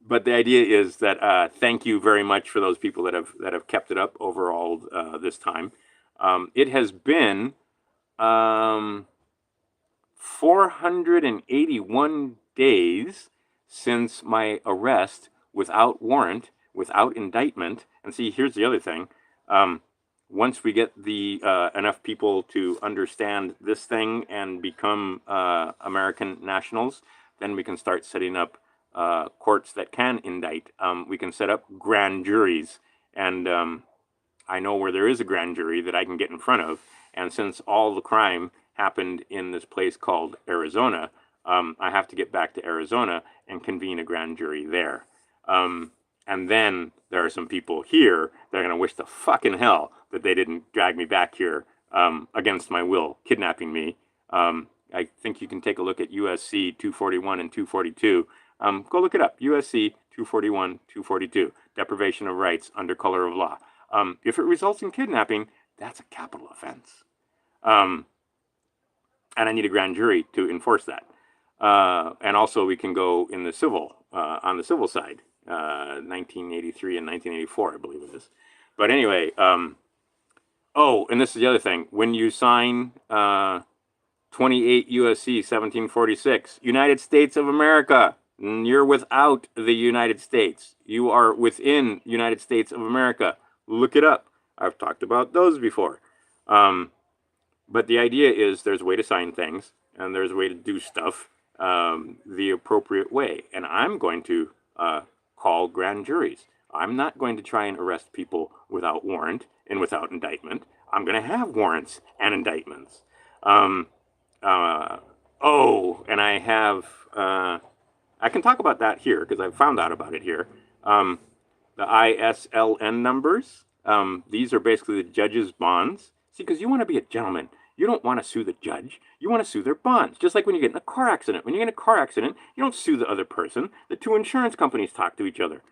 S1: But the idea is that thank you very much for those people that have kept it up over all this time. It has been 481 days since my arrest without warrant, without indictment. And see, here's the other thing. Once we get the enough people to understand this thing and become American nationals, then we can start setting up courts that can indict. We can set up grand juries, and I know where there is a grand jury that I can get in front of. And since all the crime happened in this place called Arizona, I have to get back to Arizona and convene a grand jury there. And then there are some people here that are going to wish to fucking hell that they didn't drag me back here against my will, kidnapping me. I think you can take a look at USC 241 and 242. Go look it up. USC 241, 242. Deprivation of rights under color of law. If it results in kidnapping, that's a capital offense. And I need a grand jury to enforce that. And also we can go in the civil, on the civil side, 1983 and 1984, I believe it is. But anyway, oh, and this is the other thing. When you sign 28 USC 1746, United States of America, you're without the United States. You are within United States of America. Look it up. I've talked about those before. But the idea is there's a way to sign things, and there's a way to do stuff the appropriate way. And I'm going to call grand juries. I'm not going to try and arrest people without warrant and without indictment. I'm going to have warrants and indictments. Oh, and I have, I can talk about that here because I found out about it here. The ISLN numbers, these are basically the judge's bonds. See, because you want to be a gentleman. You don't want to sue the judge. You want to sue their bonds. Just like when you get in a car accident. When you get in a car accident, you don't sue the other person. The two insurance companies talk to each other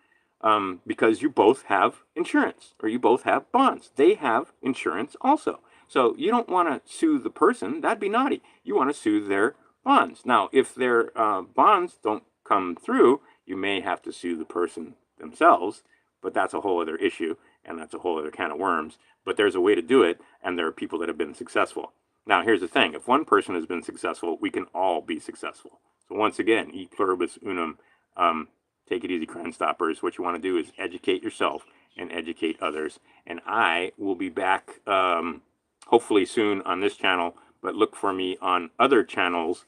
S1: because you both have insurance or you both have bonds. They have insurance also. So you don't want to sue the person. That'd be naughty. You want to sue their bonds. Now, if their bonds don't come through, you may have to sue the person themselves, but that's a whole other issue, and that's a whole other can of worms. But there's a way to do it, and there are people that have been successful. Now, here's the thing. If one person has been successful, we can all be successful. So once again, e pluribus unum, take it easy, Crime Stoppers. What you want to do is educate yourself and educate others. And I will be back hopefully soon on this channel, but look for me on other channels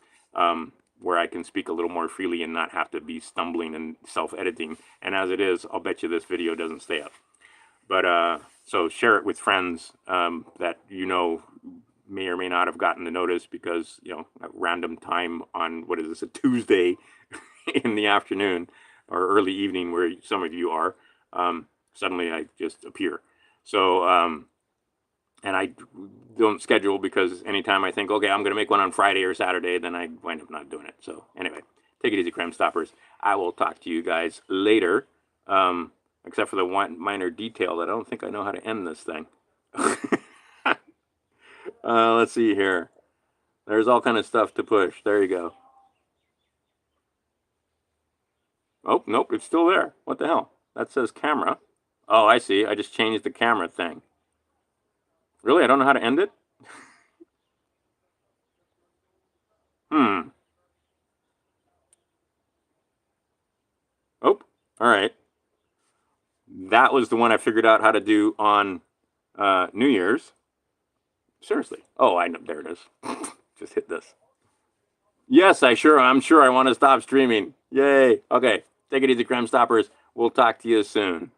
S1: where I can speak a little more freely and not have to be stumbling and self-editing. And as it is, I'll bet you this video doesn't stay up. But so share it with friends that you know may or may not have gotten the notice because, you know, at random time on, what is this, a Tuesday in the afternoon or early evening where some of you are, suddenly I just appear. So, and I don't schedule because anytime I think, okay, I'm going to make one on Friday or Saturday, then I wind up not doing it. So anyway, take it easy, Crime Stoppers. I will talk to you guys later, except for the one minor detail that I don't think I know how to end this thing. Let's see here. There's all kind of stuff to push. There you go. Oh, nope, it's still there. What the hell? That says camera. Oh, I see. I just changed the camera thing. Really? I don't know how to end it? Oh, all right. That was the one I figured out how to do on New Year's. Seriously. Oh, I know. There it is. Just hit this. Yes, I'm sure I want to stop streaming. Yay. Okay. Take it easy, Crime Stoppers. We'll talk to you soon.